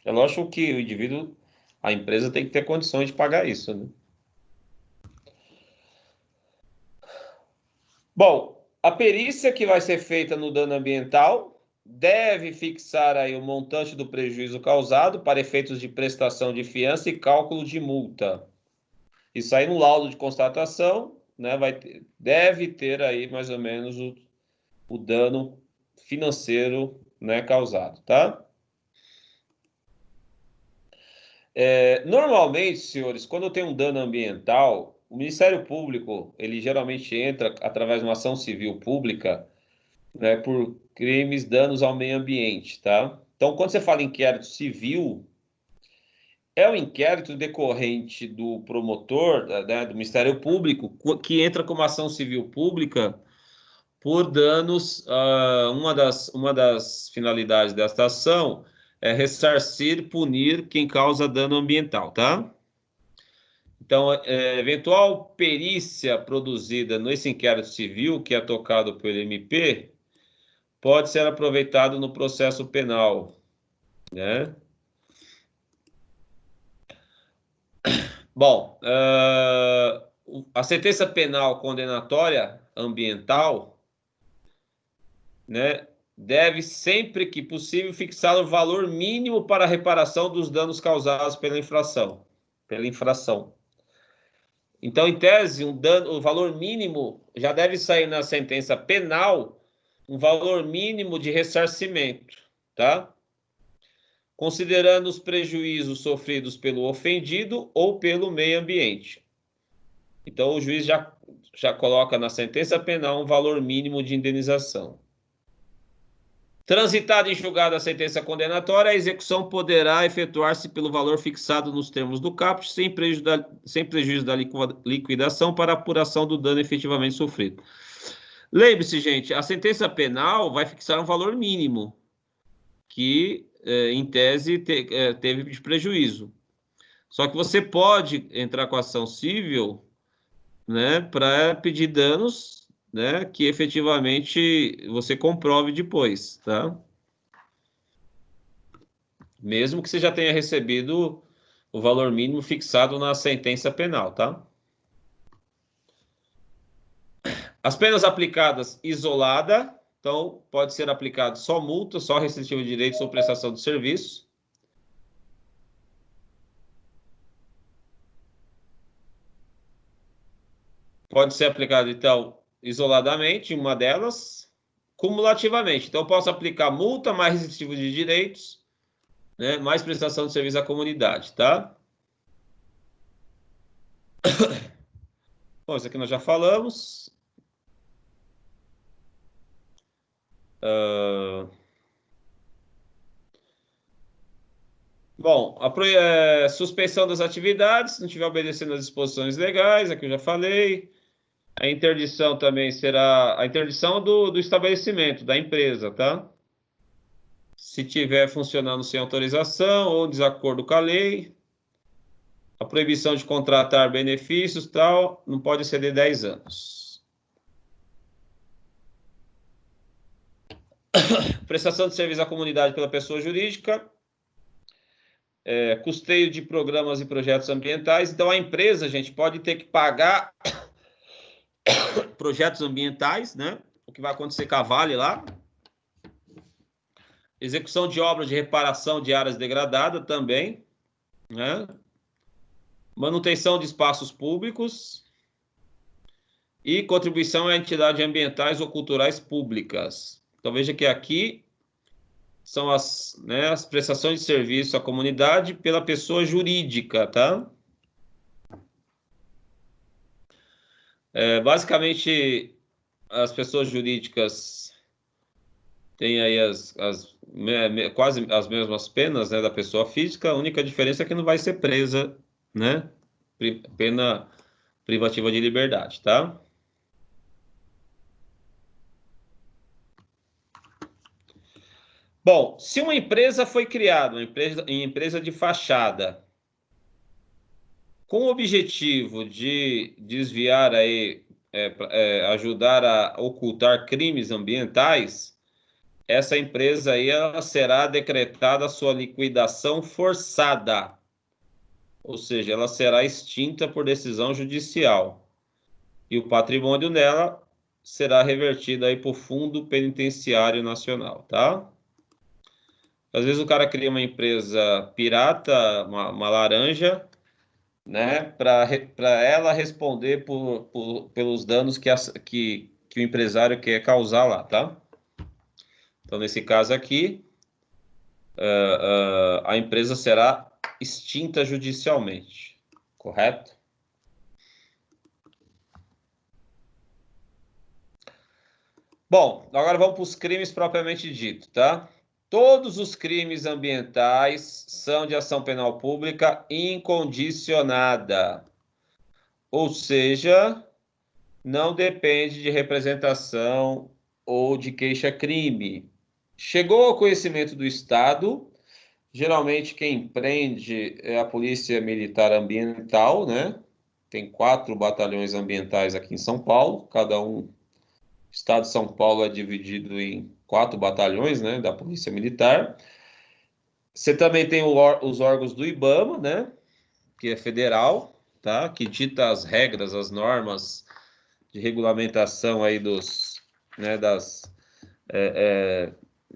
É lógico que o indivíduo, a empresa tem que ter condições de pagar isso, né? Bom, a perícia que vai ser feita no dano ambiental deve fixar aí o montante do prejuízo causado para efeitos de prestação de fiança e cálculo de multa. Isso aí no laudo de constatação, né, deve ter aí mais ou menos o dano financeiro, né, causado, tá? Normalmente, senhores, quando tem um dano ambiental, o Ministério Público, ele geralmente entra através de uma ação civil pública, né, por crimes, danos ao meio ambiente, tá? Então, quando você fala em inquérito civil, é o inquérito decorrente do promotor, né, do Ministério Público, que entra como ação civil pública por danos. Uma das finalidades desta ação é ressarcir, punir quem causa dano ambiental, tá? Então, eventual perícia produzida nesse inquérito civil, que é tocado pelo MP, pode ser aproveitado no processo penal, né? Bom, a sentença penal condenatória ambiental, né, deve sempre que possível fixar o valor mínimo para a reparação dos danos causados pela infração. Então, em tese, o valor mínimo já deve sair na sentença penal, um valor mínimo de ressarcimento, tá? Considerando os prejuízos sofridos pelo ofendido ou pelo meio ambiente. Então, o juiz já coloca na sentença penal um valor mínimo de indenização. Transitada em julgado a sentença condenatória, a execução poderá efetuar-se pelo valor fixado nos termos do caput, sem prejuízo da liquidação para apuração do dano efetivamente sofrido. Lembre-se, gente, a sentença penal vai fixar um valor mínimo, que, em tese, teve de prejuízo. Só que você pode entrar com ação civil, né, para pedir danos, né, que efetivamente você comprove depois, tá? Mesmo que você já tenha recebido o valor mínimo fixado na sentença penal, tá? As penas aplicadas isolada, então pode ser aplicado só multa, só restritivo de direitos ou prestação de serviço. Pode ser aplicado, então, isoladamente, uma delas, cumulativamente. Então, eu posso aplicar multa mais restritivo de direitos, né, mais prestação de serviço à comunidade, tá? Bom, isso aqui nós já falamos. Bom, a suspensão das atividades, se não estiver obedecendo às disposições legais, aqui eu já falei. A interdição também será a interdição do estabelecimento, da empresa, tá? Se tiver funcionando sem autorização ou desacordo com a lei, a proibição de contratar benefícios, tal, não pode exceder 10 anos. Prestação de serviço à comunidade pela pessoa jurídica, custeio de programas e projetos ambientais. Então, a empresa, gente, pode ter que pagar projetos ambientais, né? O que vai acontecer com a Vale lá. Execução de obras de reparação de áreas degradadas também, né? Manutenção de espaços públicos. E contribuição a entidades ambientais ou culturais públicas. Então, veja que aqui são as prestações de serviço à comunidade pela pessoa jurídica, tá? Basicamente, as pessoas jurídicas têm aí quase as mesmas penas, né, da pessoa física. A única diferença é que não vai ser presa, né? Pena privativa de liberdade, tá? Bom, se uma empresa foi criada, uma empresa de fachada, com o objetivo de desviar aí, ajudar a ocultar crimes ambientais, essa empresa aí ela será decretada a sua liquidação forçada, ou seja, ela será extinta por decisão judicial e o patrimônio dela será revertido aí para o Fundo Penitenciário Nacional, tá? Às vezes o cara cria uma empresa pirata, uma laranja, né, para ela responder pelos danos que o empresário quer causar lá, tá? Então, nesse caso aqui, a empresa será extinta judicialmente, correto? Bom, agora vamos para os crimes propriamente dito, tá? Todos os crimes ambientais são de ação penal pública incondicionada, ou seja, não depende de representação ou de queixa-crime. Chegou ao conhecimento do Estado, geralmente quem prende é a Polícia Militar Ambiental, né? Tem 4 batalhões ambientais aqui em São Paulo, cada um. O Estado de São Paulo é dividido em 4 batalhões, né, da Polícia Militar. Você também tem os órgãos do IBAMA, né, que é federal, tá, que dita as regras, as normas de regulamentação aí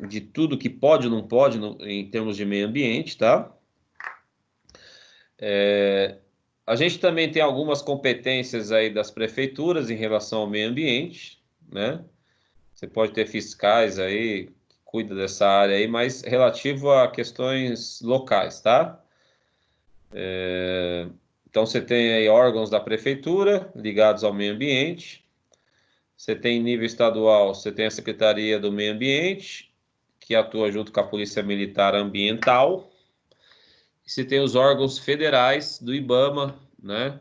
de tudo que pode ou não pode em termos de meio ambiente, tá? A gente também tem algumas competências aí das prefeituras em relação ao meio ambiente, né? Você pode ter fiscais aí que cuidam dessa área aí, mas relativo a questões locais, tá? Então você tem aí órgãos da prefeitura ligados ao meio ambiente. Você tem em nível estadual, você tem a Secretaria do Meio Ambiente, que atua junto com a Polícia Militar Ambiental. E você tem os órgãos federais do IBAMA, né,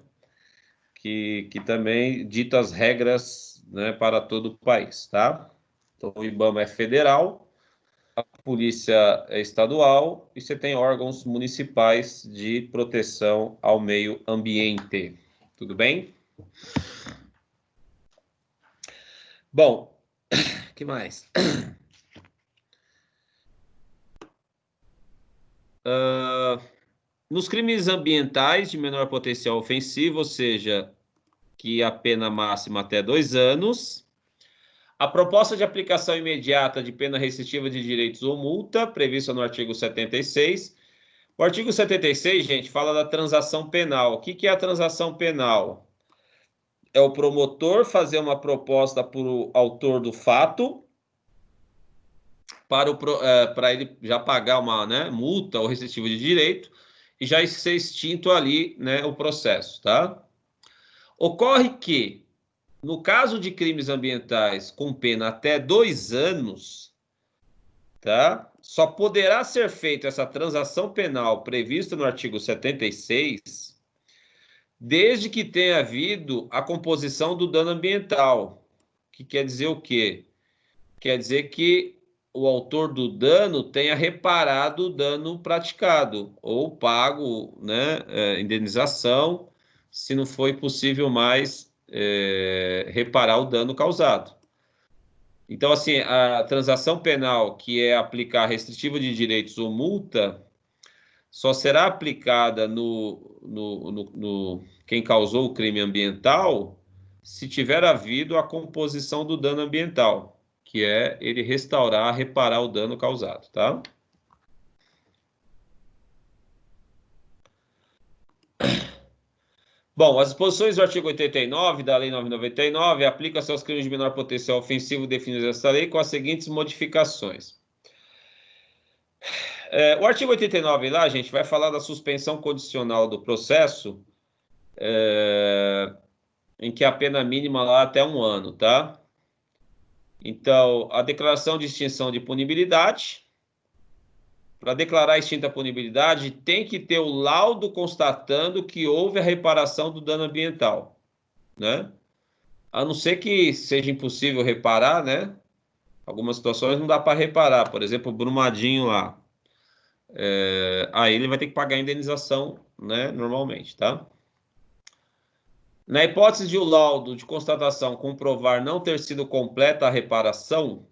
que também dita as regras, né, para todo o país, tá? Então, o IBAMA é federal, a polícia é estadual e você tem órgãos municipais de proteção ao meio ambiente. Tudo bem? Bom, o que mais? Nos crimes ambientais de menor potencial ofensivo, ou seja, que a pena máxima até 2 anos, a proposta de aplicação imediata de pena restritiva de direitos ou multa, prevista no artigo 76. O artigo 76, gente, fala da transação penal. O que é a transação penal? É o promotor fazer uma proposta para o autor do fato, para ele já pagar uma, né, multa ou restritiva de direito, e já ser extinto ali, né, o processo, tá? Ocorre que, no caso de crimes ambientais com pena até 2 anos, tá? Só poderá ser feita essa transação penal prevista no artigo 76, desde que tenha havido a composição do dano ambiental. Que quer dizer o quê? Quer dizer que o autor do dano tenha reparado o dano praticado ou pago, né, indenização, se não foi possível mais reparar o dano causado. Então, assim, a transação penal, que é aplicar restritiva de direitos ou multa, só será aplicada no quem causou o crime ambiental se tiver havido a composição do dano ambiental, que é ele restaurar, reparar o dano causado, tá? Bom, as disposições do artigo 89 da Lei 9.099 aplicam-se aos crimes de menor potencial ofensivo definidos nesta lei com as seguintes modificações. O artigo 89 lá, gente, vai falar da suspensão condicional do processo, em que a pena mínima lá até 1 ano, tá? Então, a declaração de extinção de punibilidade. Para declarar extinta a punibilidade, tem que ter o laudo constatando que houve a reparação do dano ambiental, né? A não ser que seja impossível reparar, né? Algumas situações não dá para reparar. Por exemplo, o Brumadinho lá. Aí ele vai ter que pagar a indenização, né? Normalmente, tá? Na hipótese de o laudo de constatação comprovar não ter sido completa a reparação,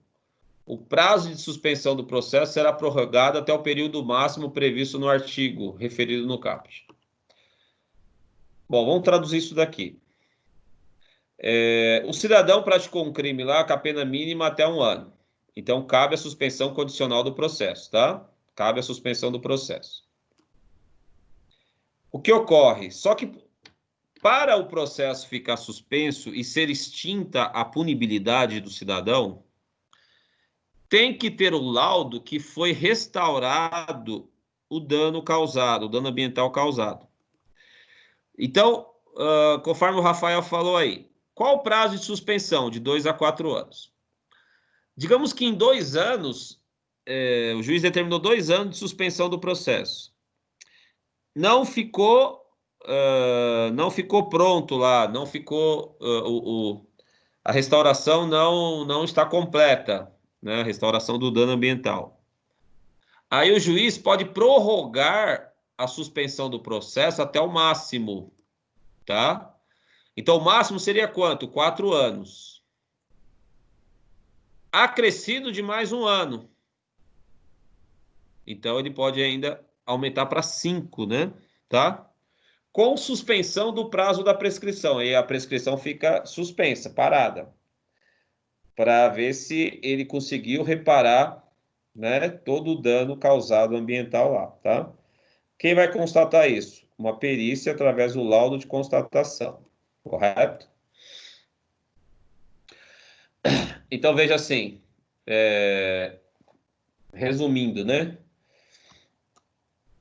o prazo de suspensão do processo será prorrogado até o período máximo previsto no artigo referido no caput. Bom, vamos traduzir isso daqui. O cidadão praticou um crime lá com a pena mínima até 1 ano. Então, cabe a suspensão condicional do processo, tá? Cabe a suspensão do processo. O que ocorre? Só que para o processo ficar suspenso e ser extinta a punibilidade do cidadão, tem que ter o laudo que foi restaurado o dano causado, o dano ambiental causado. Então, conforme o Rafael falou aí, qual o prazo de suspensão? De 2 a 4 anos. Digamos que em 2 anos, o juiz determinou 2 anos de suspensão do processo. Não ficou pronto lá, não ficou, a restauração não está completa, né? A restauração do dano ambiental. Aí o juiz pode prorrogar a suspensão do processo até o máximo, tá? Então, o máximo seria quanto? 4 anos. Acrescido de mais 1 ano. Então, ele pode ainda aumentar para 5, né? Tá? Com suspensão do prazo da prescrição. E a prescrição fica suspensa, parada. Para ver se ele conseguiu reparar, né, todo o dano causado ambiental lá, tá? Quem vai constatar isso? Uma perícia através do laudo de constatação, correto? Então, veja assim, resumindo, né?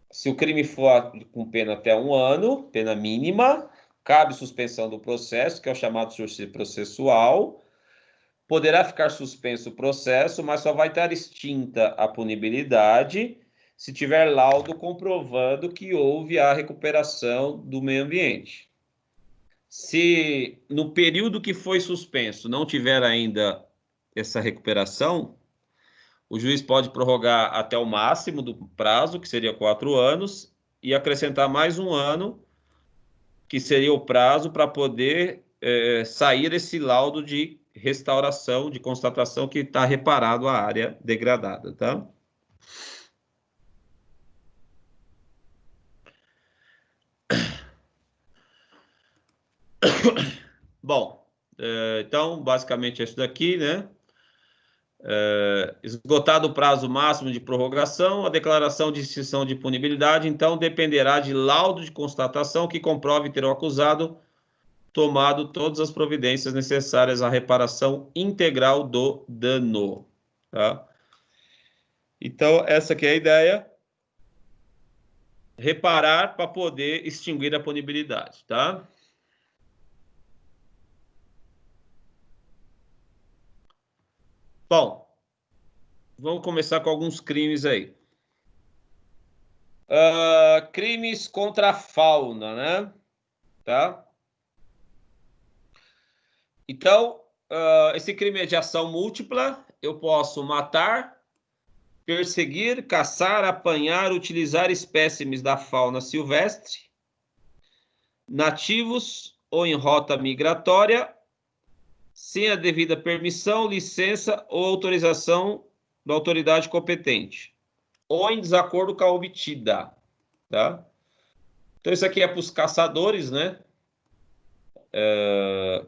Se o crime for com pena até 1 ano, pena mínima, cabe suspensão do processo, que é o chamado sursi processual. Poderá ficar suspenso o processo, mas só vai estar extinta a punibilidade se tiver laudo comprovando que houve a recuperação do meio ambiente. Se no período que foi suspenso não tiver ainda essa recuperação, o juiz pode prorrogar até o máximo do prazo, que seria 4 anos, e acrescentar mais 1 ano, que seria o prazo para poder sair esse laudo de restauração, de constatação que está reparado a área degradada, tá? Bom, então, basicamente é isso daqui, né? Esgotado o prazo máximo de prorrogação, a declaração de extinção de punibilidade, então, dependerá de laudo de constatação que comprove ter o acusado tomado todas as providências necessárias à reparação integral do dano, tá? Então, essa aqui é a ideia. Reparar para poder extinguir a punibilidade, tá? Bom, vamos começar com alguns crimes aí. Crimes contra a fauna, né? Tá? Então, esse crime é de ação múltipla. Eu posso matar, perseguir, caçar, apanhar, utilizar espécimes da fauna silvestre, nativos ou em rota migratória, sem a devida permissão, licença ou autorização da autoridade competente, ou em desacordo com a obtida, tá? Então, isso aqui é para os caçadores, né?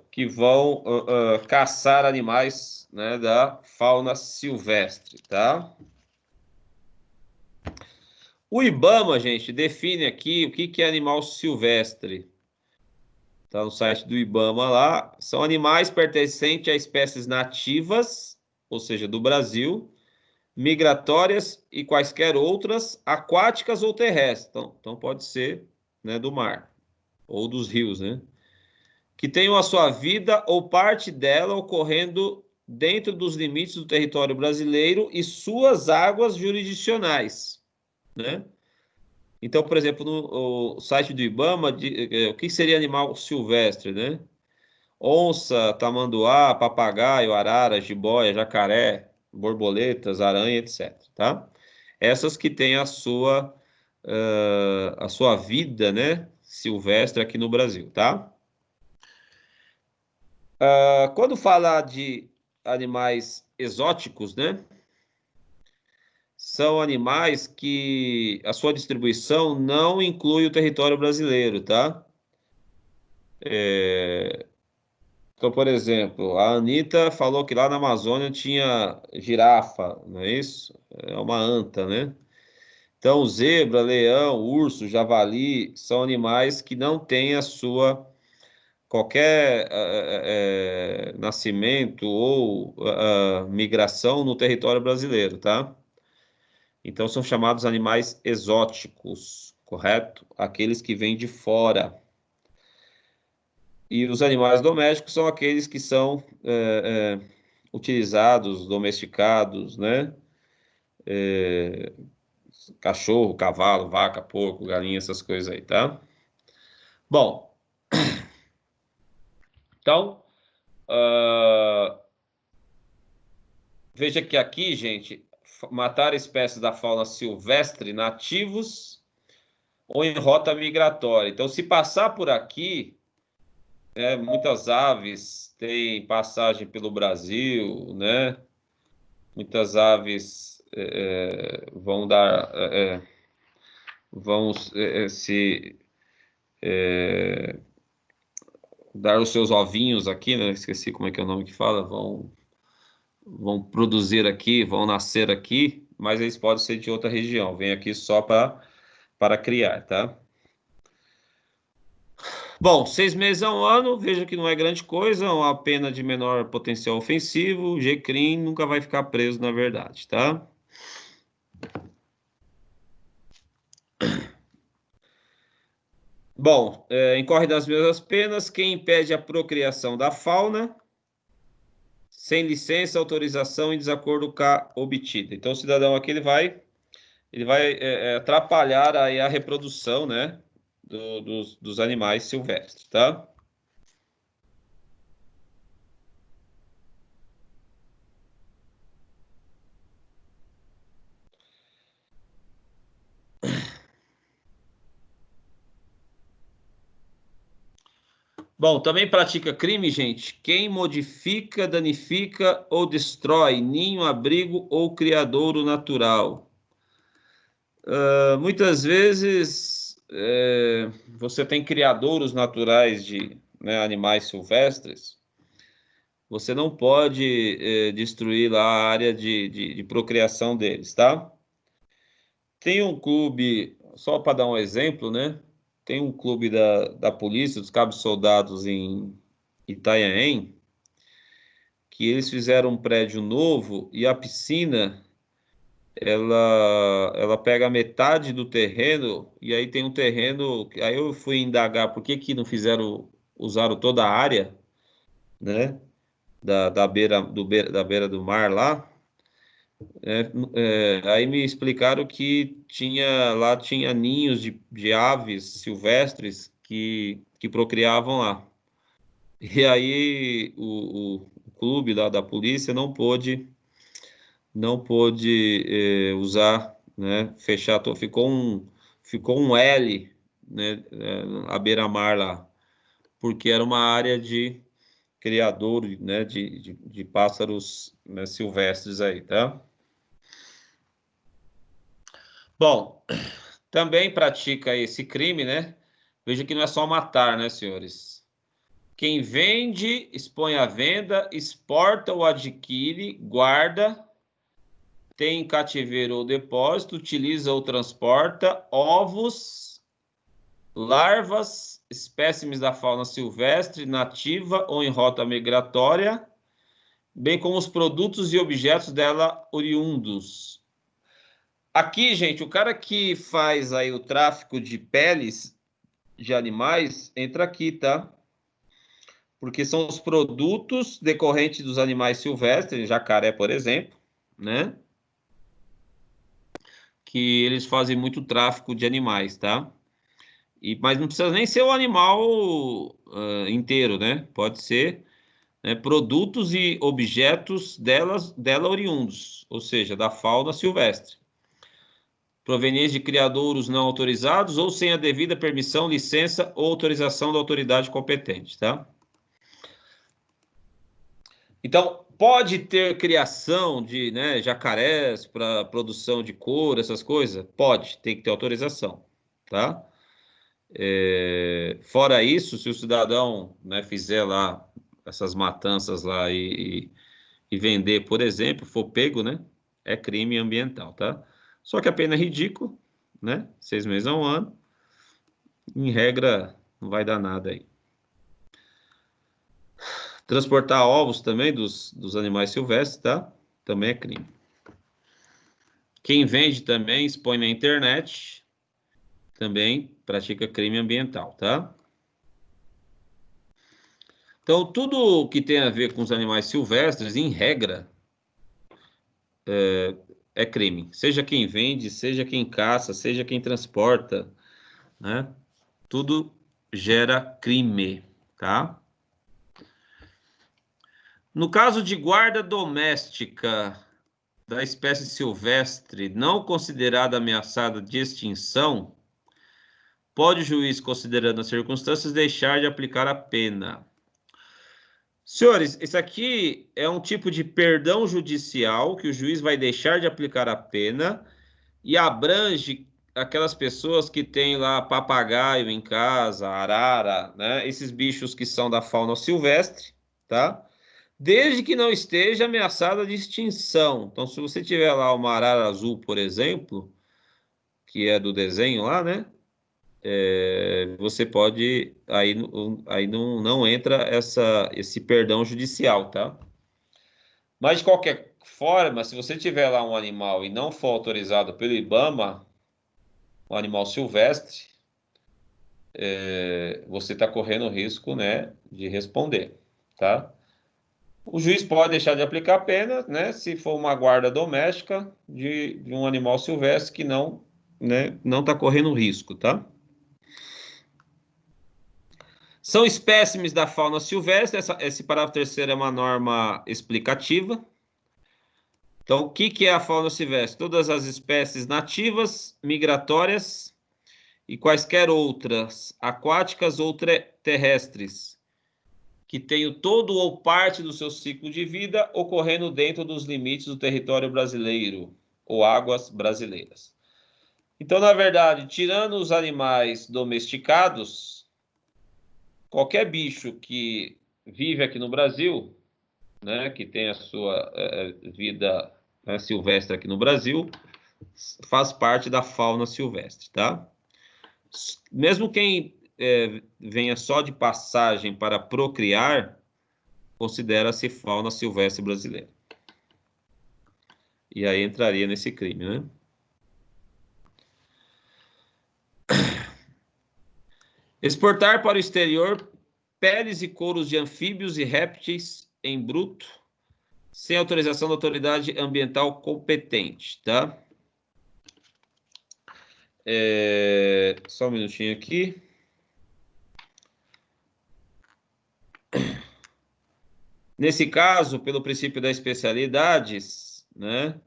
Que vão caçar animais, né, da fauna silvestre, tá? O IBAMA, gente, define aqui o que é animal silvestre. Está no site do IBAMA lá. São animais pertencentes a espécies nativas, ou seja, do Brasil, migratórias e quaisquer outras, aquáticas ou terrestres. Então pode ser, né, do mar ou dos rios, né? Que tenham a sua vida ou parte dela ocorrendo dentro dos limites do território brasileiro e suas águas jurisdicionais, né? Então, por exemplo, no site do IBAMA, o que seria animal silvestre, né? Onça, tamanduá, papagaio, arara, jiboia, jacaré, borboletas, aranha, etc. Tá? Essas que têm a sua vida, né, silvestre aqui no Brasil, tá? Quando fala de animais exóticos, né, são animais que a sua distribuição não inclui o território brasileiro, tá? Então, por exemplo, a Anitta falou que lá na Amazônia tinha girafa, não é isso? É uma anta, né? Então, zebra, leão, urso, javali são animais que não têm a sua qualquer nascimento ou migração no território brasileiro, tá? Então, são chamados animais exóticos, correto? Aqueles que vêm de fora. E os animais domésticos são aqueles que são utilizados, domesticados, né? Cachorro, cavalo, vaca, porco, galinha, essas coisas aí, tá? Bom, então, veja que aqui, gente, matar espécies da fauna silvestre nativos ou em rota migratória. Então, se passar por aqui, muitas aves têm passagem pelo Brasil, né? Muitas aves vão dar, vão se dar os seus ovinhos aqui, né? Esqueci como é que é o nome que fala. Vão produzir aqui, vão nascer aqui, mas eles podem ser de outra região. Vem aqui só para criar, tá? Bom, 6 meses a 1 ano, veja que não é grande coisa, uma pena de menor potencial ofensivo, o GCRIM nunca vai ficar preso, na verdade, tá? Bom, incorre das mesmas penas quem impede a procriação da fauna sem licença, autorização e desacordo com a obtida. Então, o cidadão aqui ele vai atrapalhar aí a reprodução, né, dos animais silvestres, tá? Bom, também pratica crime, gente, quem modifica, danifica ou destrói ninho, abrigo ou criadouro natural. Muitas vezes você tem criadouros naturais de, né, animais silvestres, você não pode destruir lá a área de procriação deles, tá? Tem um clube, só para dar um exemplo, né? Tem um clube da polícia, dos cabos soldados em Itanhaém, que eles fizeram um prédio novo e a piscina, ela pega metade do terreno e aí tem um terreno, aí eu fui indagar por que não usaram toda a área, né? Da beira do mar lá. Aí me explicaram que lá tinha ninhos de aves silvestres que procriavam lá. E aí o clube lá da polícia não pôde usar, né? Fechar, ficou um L, né? À beira-mar lá, porque era uma área de criador, né? De pássaros, né, silvestres aí, tá? Bom, também pratica esse crime, né? Veja que não é só matar, né, senhores? Quem vende, expõe à venda, exporta ou adquire, guarda, tem em cativeiro ou depósito, utiliza ou transporta ovos, larvas espécimes da fauna silvestre, nativa ou em rota migratória, bem como os produtos e objetos dela oriundos. Aqui, gente, o cara que faz aí o tráfico de peles de animais, entra aqui, tá? Porque são os produtos decorrentes dos animais silvestres, jacaré, por exemplo, né? Que eles fazem muito tráfico de animais, tá? Mas não precisa nem ser o animal inteiro, né? Pode ser, né, produtos e objetos dela oriundos, ou seja, da fauna silvestre, provenientes de criadouros não autorizados ou sem a devida permissão, licença ou autorização da autoridade competente, tá? Então, pode ter criação de, né, jacarés para produção de couro, essas coisas? Pode, tem que ter autorização, tá? Fora isso, se o cidadão, né, fizer lá essas matanças lá e vender, por exemplo, for pego, né, é crime ambiental, tá? Só que a pena é ridícula, né? 6 meses a 1 ano. Em regra, não vai dar nada aí. Transportar ovos também dos animais silvestres, tá? Também é crime. Quem vende também, expõe na internet, também pratica crime ambiental, tá? Então, tudo que tem a ver com os animais silvestres, em regra, é crime. Seja quem vende, seja quem caça, seja quem transporta, né? Tudo gera crime, tá? No caso de guarda doméstica da espécie silvestre não considerada ameaçada de extinção, pode o juiz, considerando as circunstâncias, deixar de aplicar a pena. Senhores, isso aqui é um tipo de perdão judicial que o juiz vai deixar de aplicar a pena e abrange aquelas pessoas que têm lá papagaio em casa, arara, né? Esses bichos que são da fauna silvestre, tá? Desde que não esteja ameaçada de extinção. Então, se você tiver lá uma arara azul, por exemplo, que é do desenho lá, né? Você pode, aí não entra esse perdão judicial, tá? Mas de qualquer forma, se você tiver lá um animal e não for autorizado pelo IBAMA, um animal silvestre, você está correndo o risco, né, de responder, tá? O juiz pode deixar de aplicar a pena, né, se for uma guarda doméstica de um animal silvestre que não, né, não está correndo risco, tá? São espécimes da fauna silvestre. Esse parágrafo terceiro é uma norma explicativa. Então, o que é a fauna silvestre? Todas as espécies nativas, migratórias e quaisquer outras, aquáticas ou terrestres, que tenham todo ou parte do seu ciclo de vida ocorrendo dentro dos limites do território brasileiro ou águas brasileiras. Então, na verdade, tirando os animais domesticados, qualquer bicho que vive aqui no Brasil, né, que tem a sua vida silvestre aqui no Brasil, faz parte da fauna silvestre, tá? Mesmo quem venha só de passagem para procriar, considera-se fauna silvestre brasileira. E aí entraria nesse crime, né? Exportar para o exterior peles e couros de anfíbios e répteis em bruto, sem autorização da autoridade ambiental competente, tá? Só um minutinho aqui. Nesse caso, pelo princípio das especialidades, né?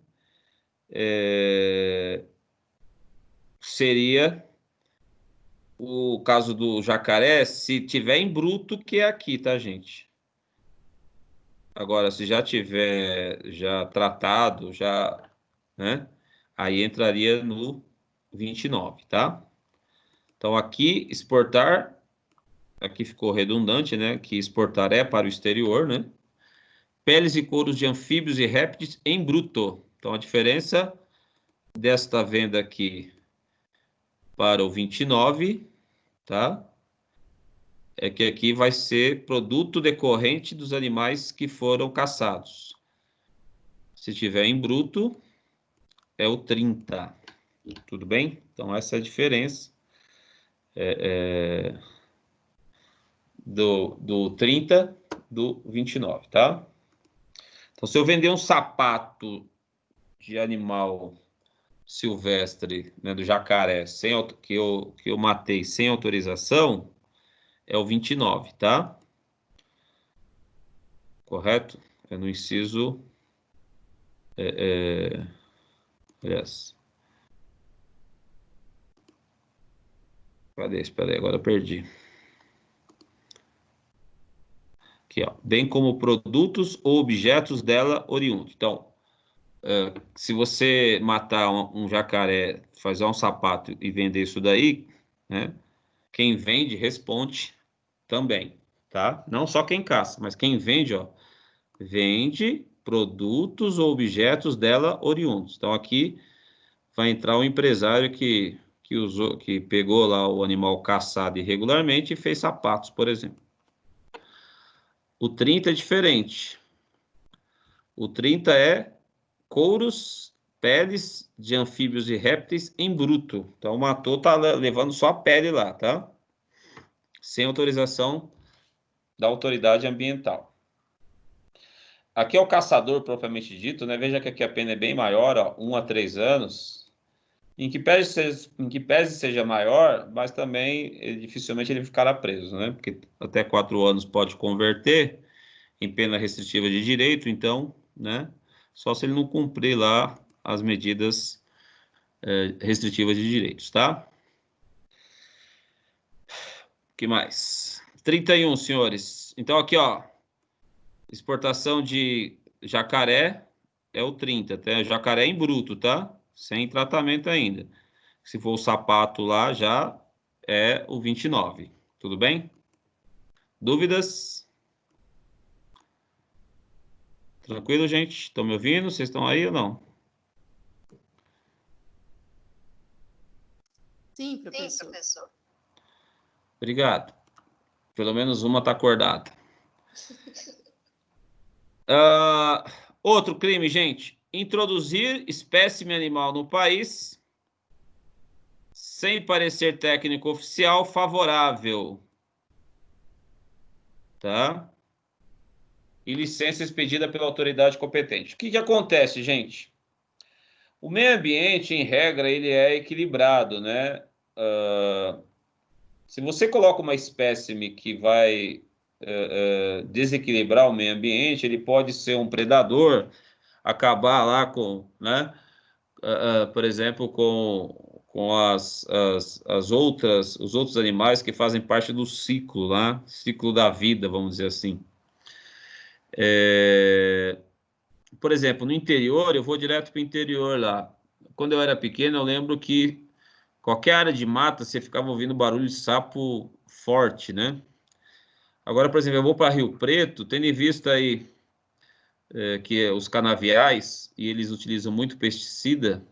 Seria o caso do jacaré, se tiver em bruto, que é aqui, tá, gente? Agora, se já tiver tratado, né? Aí entraria no 29, tá? Então, aqui, exportar, aqui ficou redundante, né? Que exportar é para o exterior, né? Peles e couros de anfíbios e répteis em bruto. Então, a diferença desta venda aqui para o 29, tá? é que aqui vai ser produto decorrente dos animais que foram caçados. Se tiver em bruto, é o 30. Tudo bem? Então, essa é a diferença do 30 do 29, tá? Então, se eu vender um sapato de animal silvestre, né, do jacaré, que eu matei sem autorização, é o 29, tá? Correto? É no inciso... Aliás... Cadê? Espera aí, agora eu perdi. Aqui, ó. Bem como produtos ou objetos dela oriundos. Então, se você matar um jacaré, fazer um sapato e vender isso daí, né? Quem vende responde também, tá? Não só quem caça, mas quem vende, ó, vende produtos ou objetos dela oriundos. Então, aqui vai entrar o empresário que pegou lá o animal caçado irregularmente e fez sapatos, por exemplo. O 30 é diferente. O 30 é couros, peles de anfíbios e répteis em bruto. Então, matou, tá levando só a pele lá, tá? Sem autorização da autoridade ambiental. Aqui é o caçador propriamente dito, né? Veja que aqui a pena é bem maior, ó, 1 a 3 anos. Em que pese seja maior, mas também dificilmente ele ficará preso, né? Porque até 4 anos pode converter em pena restritiva de direito, então, né? Só se ele não cumprir lá as medidas restritivas de direitos, tá? O que mais? 31, senhores. Então, aqui, ó, exportação de jacaré é o 30, tá? Jacaré em bruto, tá? Sem tratamento ainda. Se for o sapato lá, já é o 29. Tudo bem? Dúvidas? Tranquilo, gente? Estão me ouvindo? Vocês estão aí ou não? Sim, professor. Obrigado. Pelo menos uma está acordada. Outro crime, gente. Introduzir espécime animal no país sem parecer técnico oficial favorável. Tá? E licença expedida pela autoridade competente. O que acontece, gente? O meio ambiente, em regra, ele é equilibrado, né? Se você coloca uma espécime que vai desequilibrar o meio ambiente, ele pode ser um predador, acabar lá com, né? Por exemplo, com os outros animais que fazem parte do ciclo lá, ciclo da vida, vamos dizer assim. Por exemplo, no interior, eu vou direto para o interior lá. Quando eu era pequeno, eu lembro que qualquer área de mata, você ficava ouvindo barulho de sapo forte, né? Agora, por exemplo, eu vou para Rio Preto, tendo em vista aí que os canaviais, e eles utilizam muito pesticida,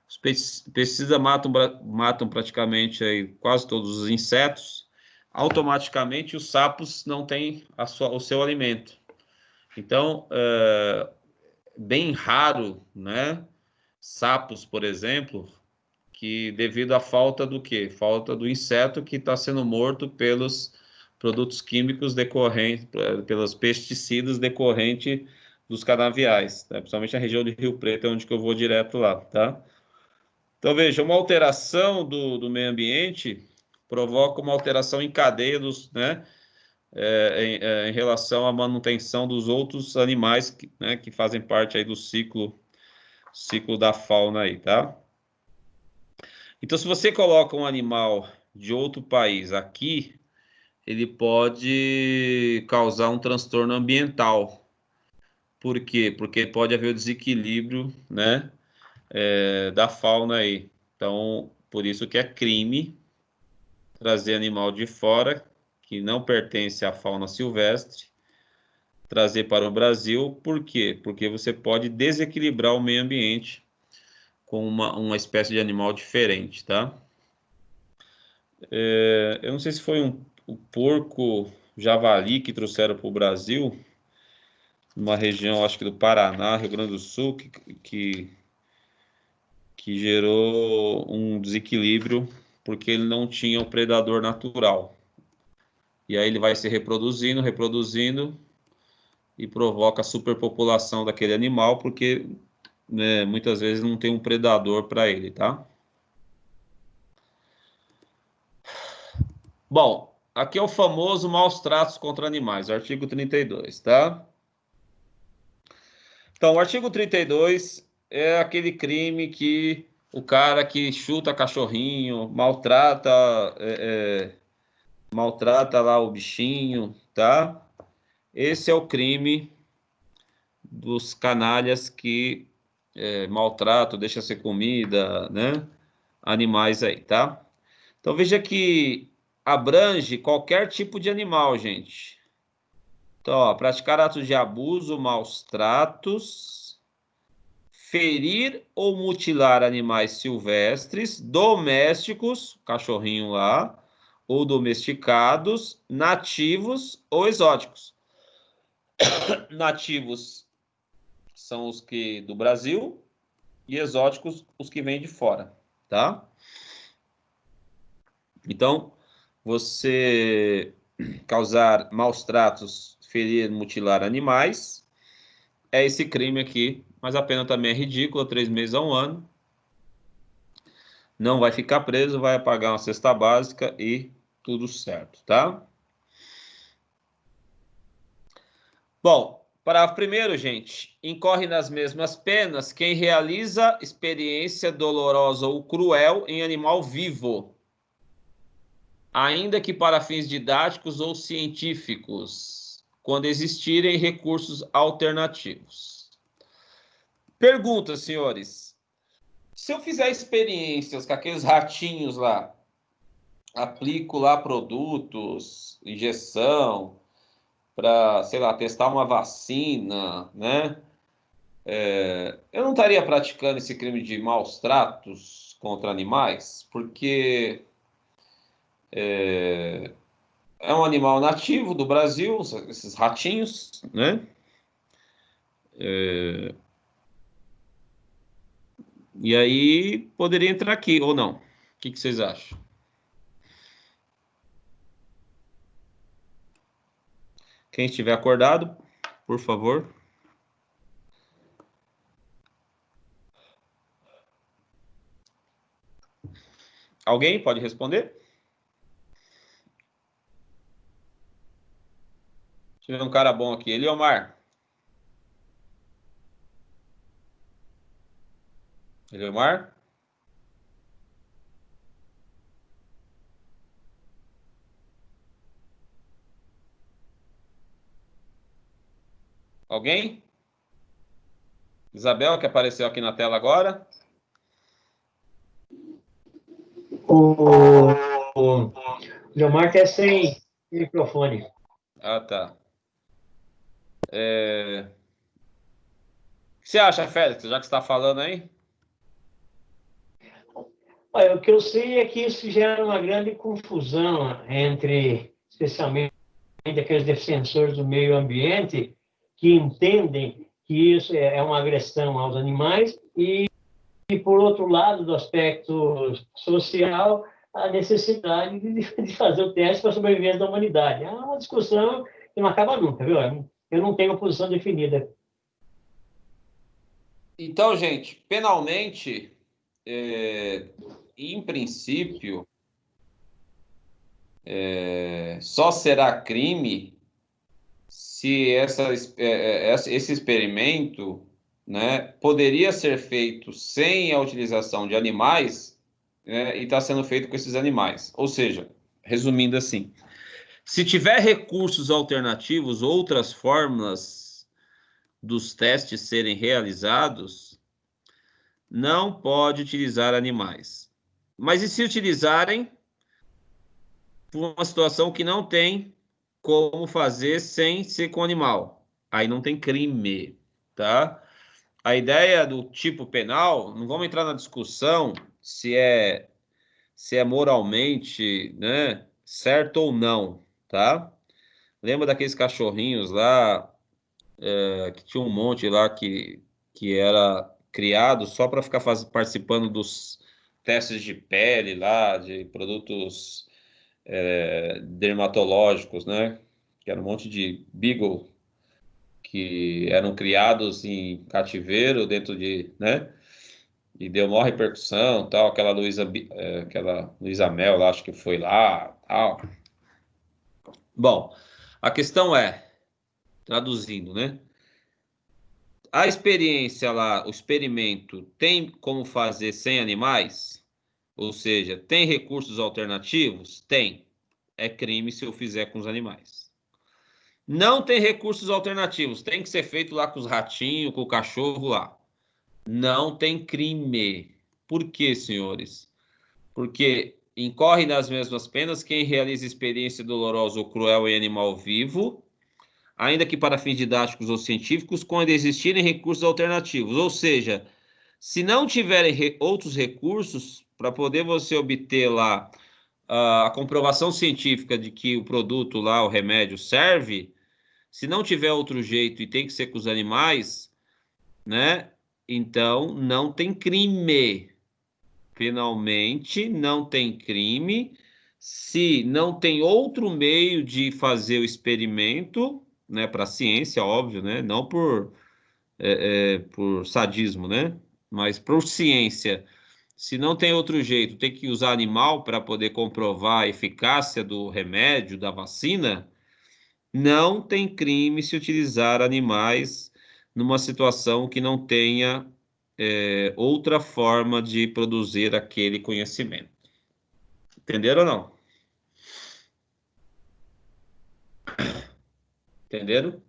os pesticidas matam praticamente aí quase todos os insetos, automaticamente os sapos não têm o seu alimento. Então, bem raro, né? Sapos, por exemplo, que devido à falta do quê? Falta do inseto que está sendo morto pelos produtos químicos decorrentes, pelos pesticidas decorrentes dos canaviais, né? Principalmente na região de Rio Preto, é onde que eu vou direto lá, tá? Então, veja, uma alteração do meio ambiente provoca uma alteração em cadeia né, em relação à manutenção dos outros animais né, que fazem parte aí do ciclo da fauna aí, tá? Então, se você coloca um animal de outro país aqui, ele pode causar um transtorno ambiental. Por quê? Porque pode haver o desequilíbrio, né, da fauna aí. Então, por isso que é crime trazer animal de fora, que não pertence à fauna silvestre, trazer para o Brasil. Por quê? Porque você pode desequilibrar o meio ambiente com uma espécie de animal diferente, tá? Eu não sei se foi o porco javali que trouxeram para o Brasil, numa região, acho que do Paraná, Rio Grande do Sul, que gerou um desequilíbrio porque ele não tinha um predador natural. E aí ele vai se reproduzindo, e provoca a superpopulação daquele animal, porque, né, muitas vezes não tem um predador para ele, tá? Bom, aqui é o famoso maus tratos contra animais, artigo 32, tá? Então, o artigo 32 é aquele crime que o cara que chuta cachorrinho, maltrata lá o bichinho, tá? Esse é o crime dos canalhas que maltratam, deixa ser comida, né? Animais aí, tá? Então veja que abrange qualquer tipo de animal, gente. Então, ó, praticar atos de abuso, maus tratos, ferir ou mutilar animais silvestres, domésticos, cachorrinho lá, ou domesticados, nativos ou exóticos. Nativos são os que do Brasil e exóticos os que vêm de fora, tá? Então, você causar maus tratos, ferir, mutilar animais, é esse crime aqui, mas a pena também é ridícula, 3 meses a 1 ano. Não vai ficar preso, vai pagar uma cesta básica e tudo certo, tá? Bom, parágrafo primeiro, gente. Incorre nas mesmas penas quem realiza experiência dolorosa ou cruel em animal vivo, ainda que para fins didáticos ou científicos, quando existirem recursos alternativos. Pergunta, senhores. Se eu fizer experiências com aqueles ratinhos lá, aplico lá produtos, injeção, para, sei lá, testar uma vacina, né? Eu não estaria praticando esse crime de maus tratos contra animais, porque é um animal nativo do Brasil, esses ratinhos, né? E aí poderia entrar aqui, ou não? O que vocês acham? Quem estiver acordado, por favor. Alguém pode responder? Deixa eu ver um cara bom aqui. Eliomar. Eliomar? Alguém? Isabel, que apareceu aqui na tela agora. O Leomar está sem microfone. Ah, tá. O que você acha, Félix, já que você está falando aí? Olha, o que eu sei é que isso gera uma grande confusão entre, especialmente, aqueles defensores do meio ambiente que entendem que isso é uma agressão aos animais e por outro lado, do aspecto social, a necessidade de fazer o teste para a sobrevivência da humanidade. É uma discussão que não acaba nunca, viu? Eu não tenho uma posição definida. Então, gente, penalmente, em princípio, só será crime se esse experimento, né, poderia ser feito sem a utilização de animais, né, e está sendo feito com esses animais. Ou seja, resumindo assim, se tiver recursos alternativos, outras formas dos testes serem realizados, não pode utilizar animais. Mas e se utilizarem por uma situação que não tem como fazer sem ser com animal? Aí não tem crime, tá? A ideia do tipo penal, não vamos entrar na discussão se é moralmente, né, certo ou não, tá? Lembra daqueles cachorrinhos lá, que tinha um monte lá que era criado só para ficar participando dos testes de pele lá, de produtos dermatológicos, né? Que era um monte de beagle que eram criados em cativeiro dentro de, né? E deu maior repercussão, tal, aquela Luísa Mel lá, acho que foi lá, tal. Bom, a questão é, traduzindo, né? A experiência lá, o experimento, tem como fazer sem animais? Ou seja, tem recursos alternativos? Tem. É crime se eu fizer com os animais. Não tem recursos alternativos. Tem que ser feito lá com os ratinhos, com o cachorro lá. Não tem crime. Por quê, senhores? Porque incorre nas mesmas penas quem realiza experiência dolorosa ou cruel em animal vivo, ainda que para fins didáticos ou científicos, quando existirem recursos alternativos. Ou seja, se não tiverem outros recursos para poder você obter lá a comprovação científica de que o produto lá, o remédio, serve, se não tiver outro jeito e tem que ser com os animais, né? Então não tem crime. Penalmente não tem crime se não tem outro meio de fazer o experimento, né? Para a ciência, óbvio, né? Não por sadismo, né? Mas por ciência. Se não tem outro jeito, tem que usar animal para poder comprovar a eficácia do remédio, da vacina, não tem crime se utilizar animais numa situação que não tenha outra forma de produzir aquele conhecimento. Entenderam ou não? Entenderam?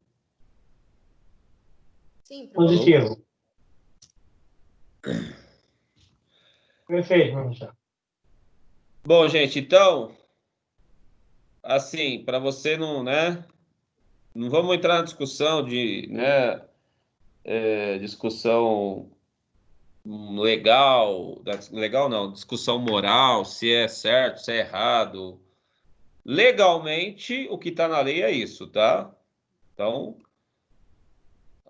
Sim, professor. Positivo. Perfeito, professor. Bom, gente, então, assim, para você não, né? Não vamos entrar na discussão de, né? Discussão legal não, discussão moral, se é certo, se é errado. Legalmente, o que está na lei é isso, tá? Então,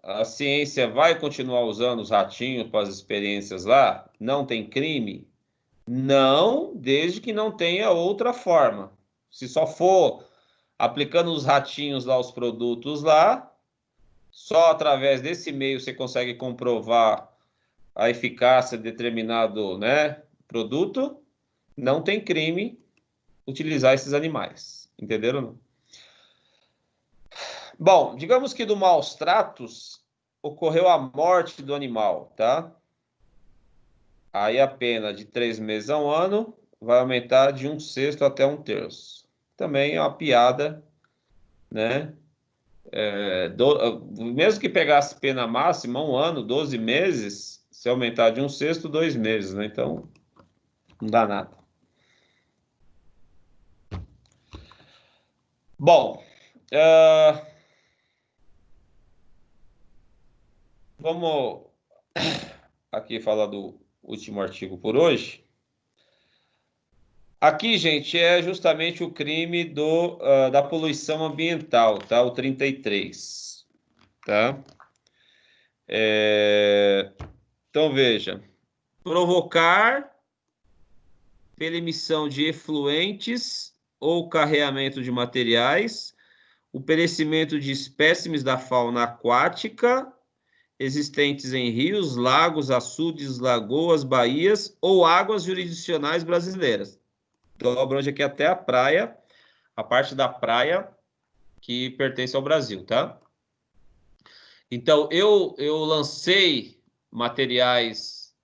a ciência vai continuar usando os ratinhos para as experiências lá? Não tem crime? Não, desde que não tenha outra forma. Se só for aplicando os ratinhos lá, os produtos lá, só através desse meio você consegue comprovar a eficácia de determinado, né, produto, não tem crime utilizar esses animais. Entenderam? Bom, digamos que do maus tratos ocorreu a morte do animal, tá? Aí a pena de 3 meses a 1 ano vai aumentar de 1/6 até 1/3. Também é uma piada, né? Mesmo que pegasse pena máxima, 1 ano, 12 meses, se aumentar de 1/6, 2 meses, né? Então, não dá nada. Bom, vamos aqui falar do último artigo por hoje. Aqui, gente, é justamente o crime da poluição ambiental, tá? O 33, tá? Então, veja. Provocar pela emissão de efluentes ou carreamento de materiais, o perecimento de espécimes da fauna aquática existentes em rios, lagos, açudes, lagoas, baías ou águas jurisdicionais brasileiras. Então, abrange aqui até a praia, a parte da praia que pertence ao Brasil, tá? Então, eu lancei materiais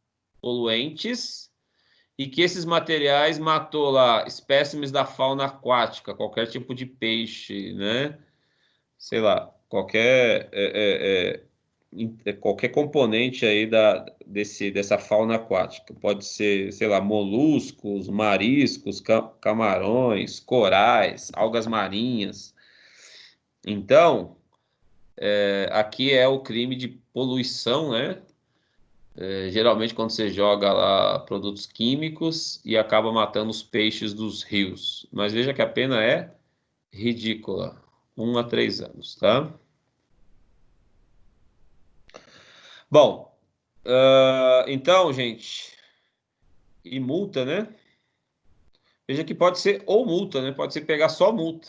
poluentes e que esses materiais matou lá espécimes da fauna aquática, qualquer tipo de peixe, né? Sei lá, qualquer componente aí dessa fauna aquática. Pode ser, sei lá, moluscos, mariscos, camarões, corais, algas marinhas. Então, aqui é o crime de poluição, né? geralmente quando você joga lá produtos químicos e acaba matando os peixes dos rios. Mas veja que a pena é ridícula. 1 a 3 anos, tá? Bom, então, gente, e multa, né? Veja que pode ser ou multa, né? Pode ser pegar só multa.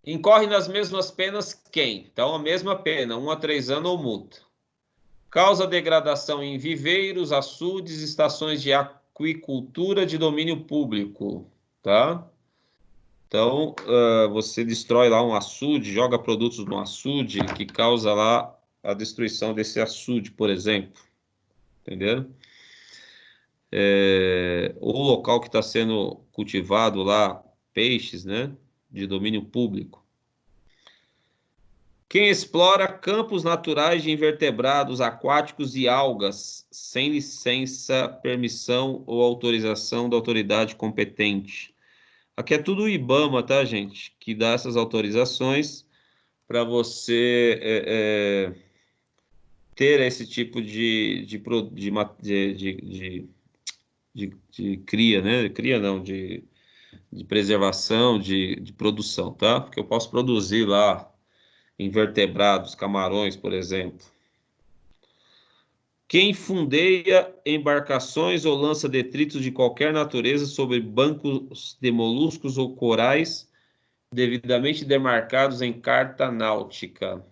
Incorre nas mesmas penas quem? Então, a mesma pena, 1 a 3 anos ou multa. Causa degradação em viveiros, açudes, estações de aquicultura de domínio público, tá? Então, você destrói lá um açude, joga produtos no açude que causa lá a destruição desse açude, por exemplo. Entendeu? O local que está sendo cultivado lá, peixes, né? De domínio público. Quem explora campos naturais de invertebrados aquáticos e algas sem licença, permissão ou autorização da autoridade competente. Aqui é tudo o IBAMA, tá, gente? Que dá essas autorizações para você ter esse tipo de cria, né? Cria não, de preservação, de produção, tá? Porque eu posso produzir lá invertebrados, camarões, por exemplo. Quem fundeia embarcações ou lança detritos de qualquer natureza sobre bancos de moluscos ou corais devidamente demarcados em carta náutica.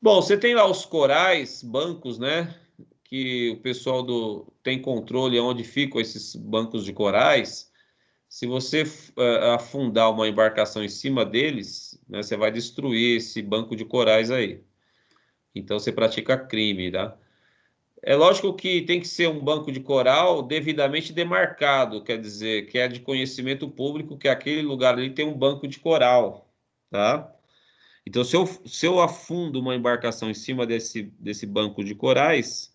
Bom, você tem lá os corais, bancos, né? Que o pessoal tem controle onde ficam esses bancos de corais. Se você afundar uma embarcação em cima deles, né, você vai destruir esse banco de corais aí. Então você pratica crime, tá? É lógico que tem que ser um banco de coral devidamente demarcado, quer dizer, que é de conhecimento público que aquele lugar ali tem um banco de coral, tá? Então, se eu afundo uma embarcação em cima desse banco de corais,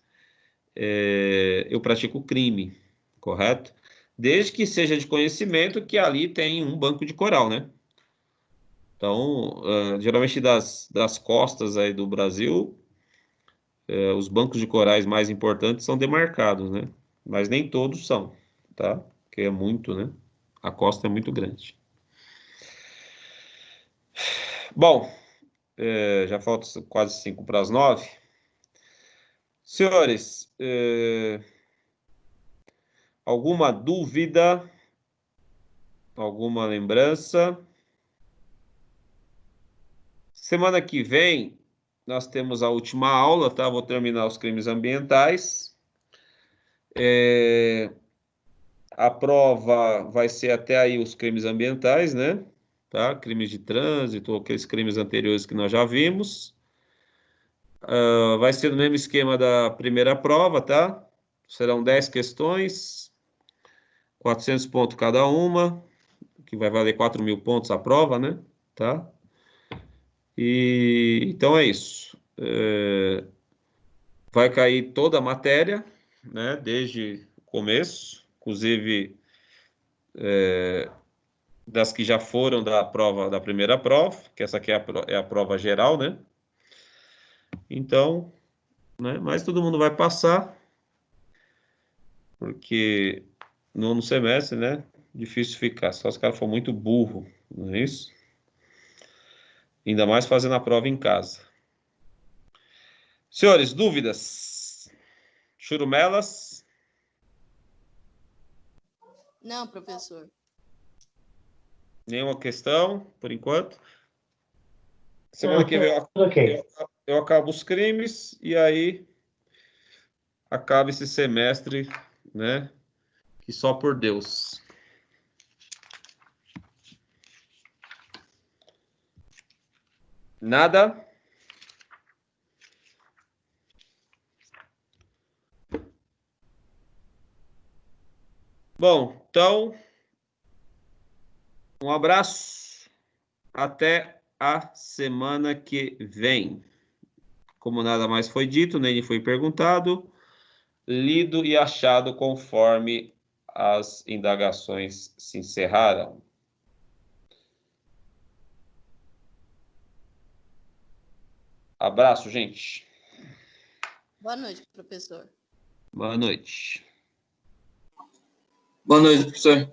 eu pratico crime, correto? Desde que seja de conhecimento que ali tem um banco de coral, né? Então, geralmente das costas aí do Brasil, os bancos de corais mais importantes são demarcados, né? Mas nem todos são, tá? Porque é muito, né? A costa é muito grande. Bom, já falta quase 5 para as 9. Senhores, alguma dúvida? Alguma lembrança? Semana que vem, nós temos a última aula, tá? Vou terminar os crimes ambientais. A prova vai ser até aí os crimes ambientais, né? Tá? Crimes de trânsito, aqueles crimes anteriores que nós já vimos. Vai ser no mesmo esquema da primeira prova, tá? Serão 10 questões, 400 pontos cada uma, que vai valer 4.000 pontos a prova, né? Tá? E então é isso. Vai cair toda a matéria, né? Desde o começo, inclusive das que já foram da prova, da primeira prova, que essa aqui é a prova geral, né? Então, né? Mas todo mundo vai passar, porque no semestre, né? Difícil ficar, só os caras for muito burro, não é isso? Ainda mais fazendo a prova em casa. Senhores, dúvidas? Churumelas? Não, professor. Nenhuma questão, por enquanto? Semana que vem Ok. eu acabo os crimes e aí acaba esse semestre, né? Que só por Deus. Nada? Bom, então, um abraço. Até a semana que vem. Como nada mais foi dito, nem foi perguntado, lido e achado conforme as indagações se encerraram. Abraço, gente. Boa noite, professor. Boa noite. Boa noite, professor.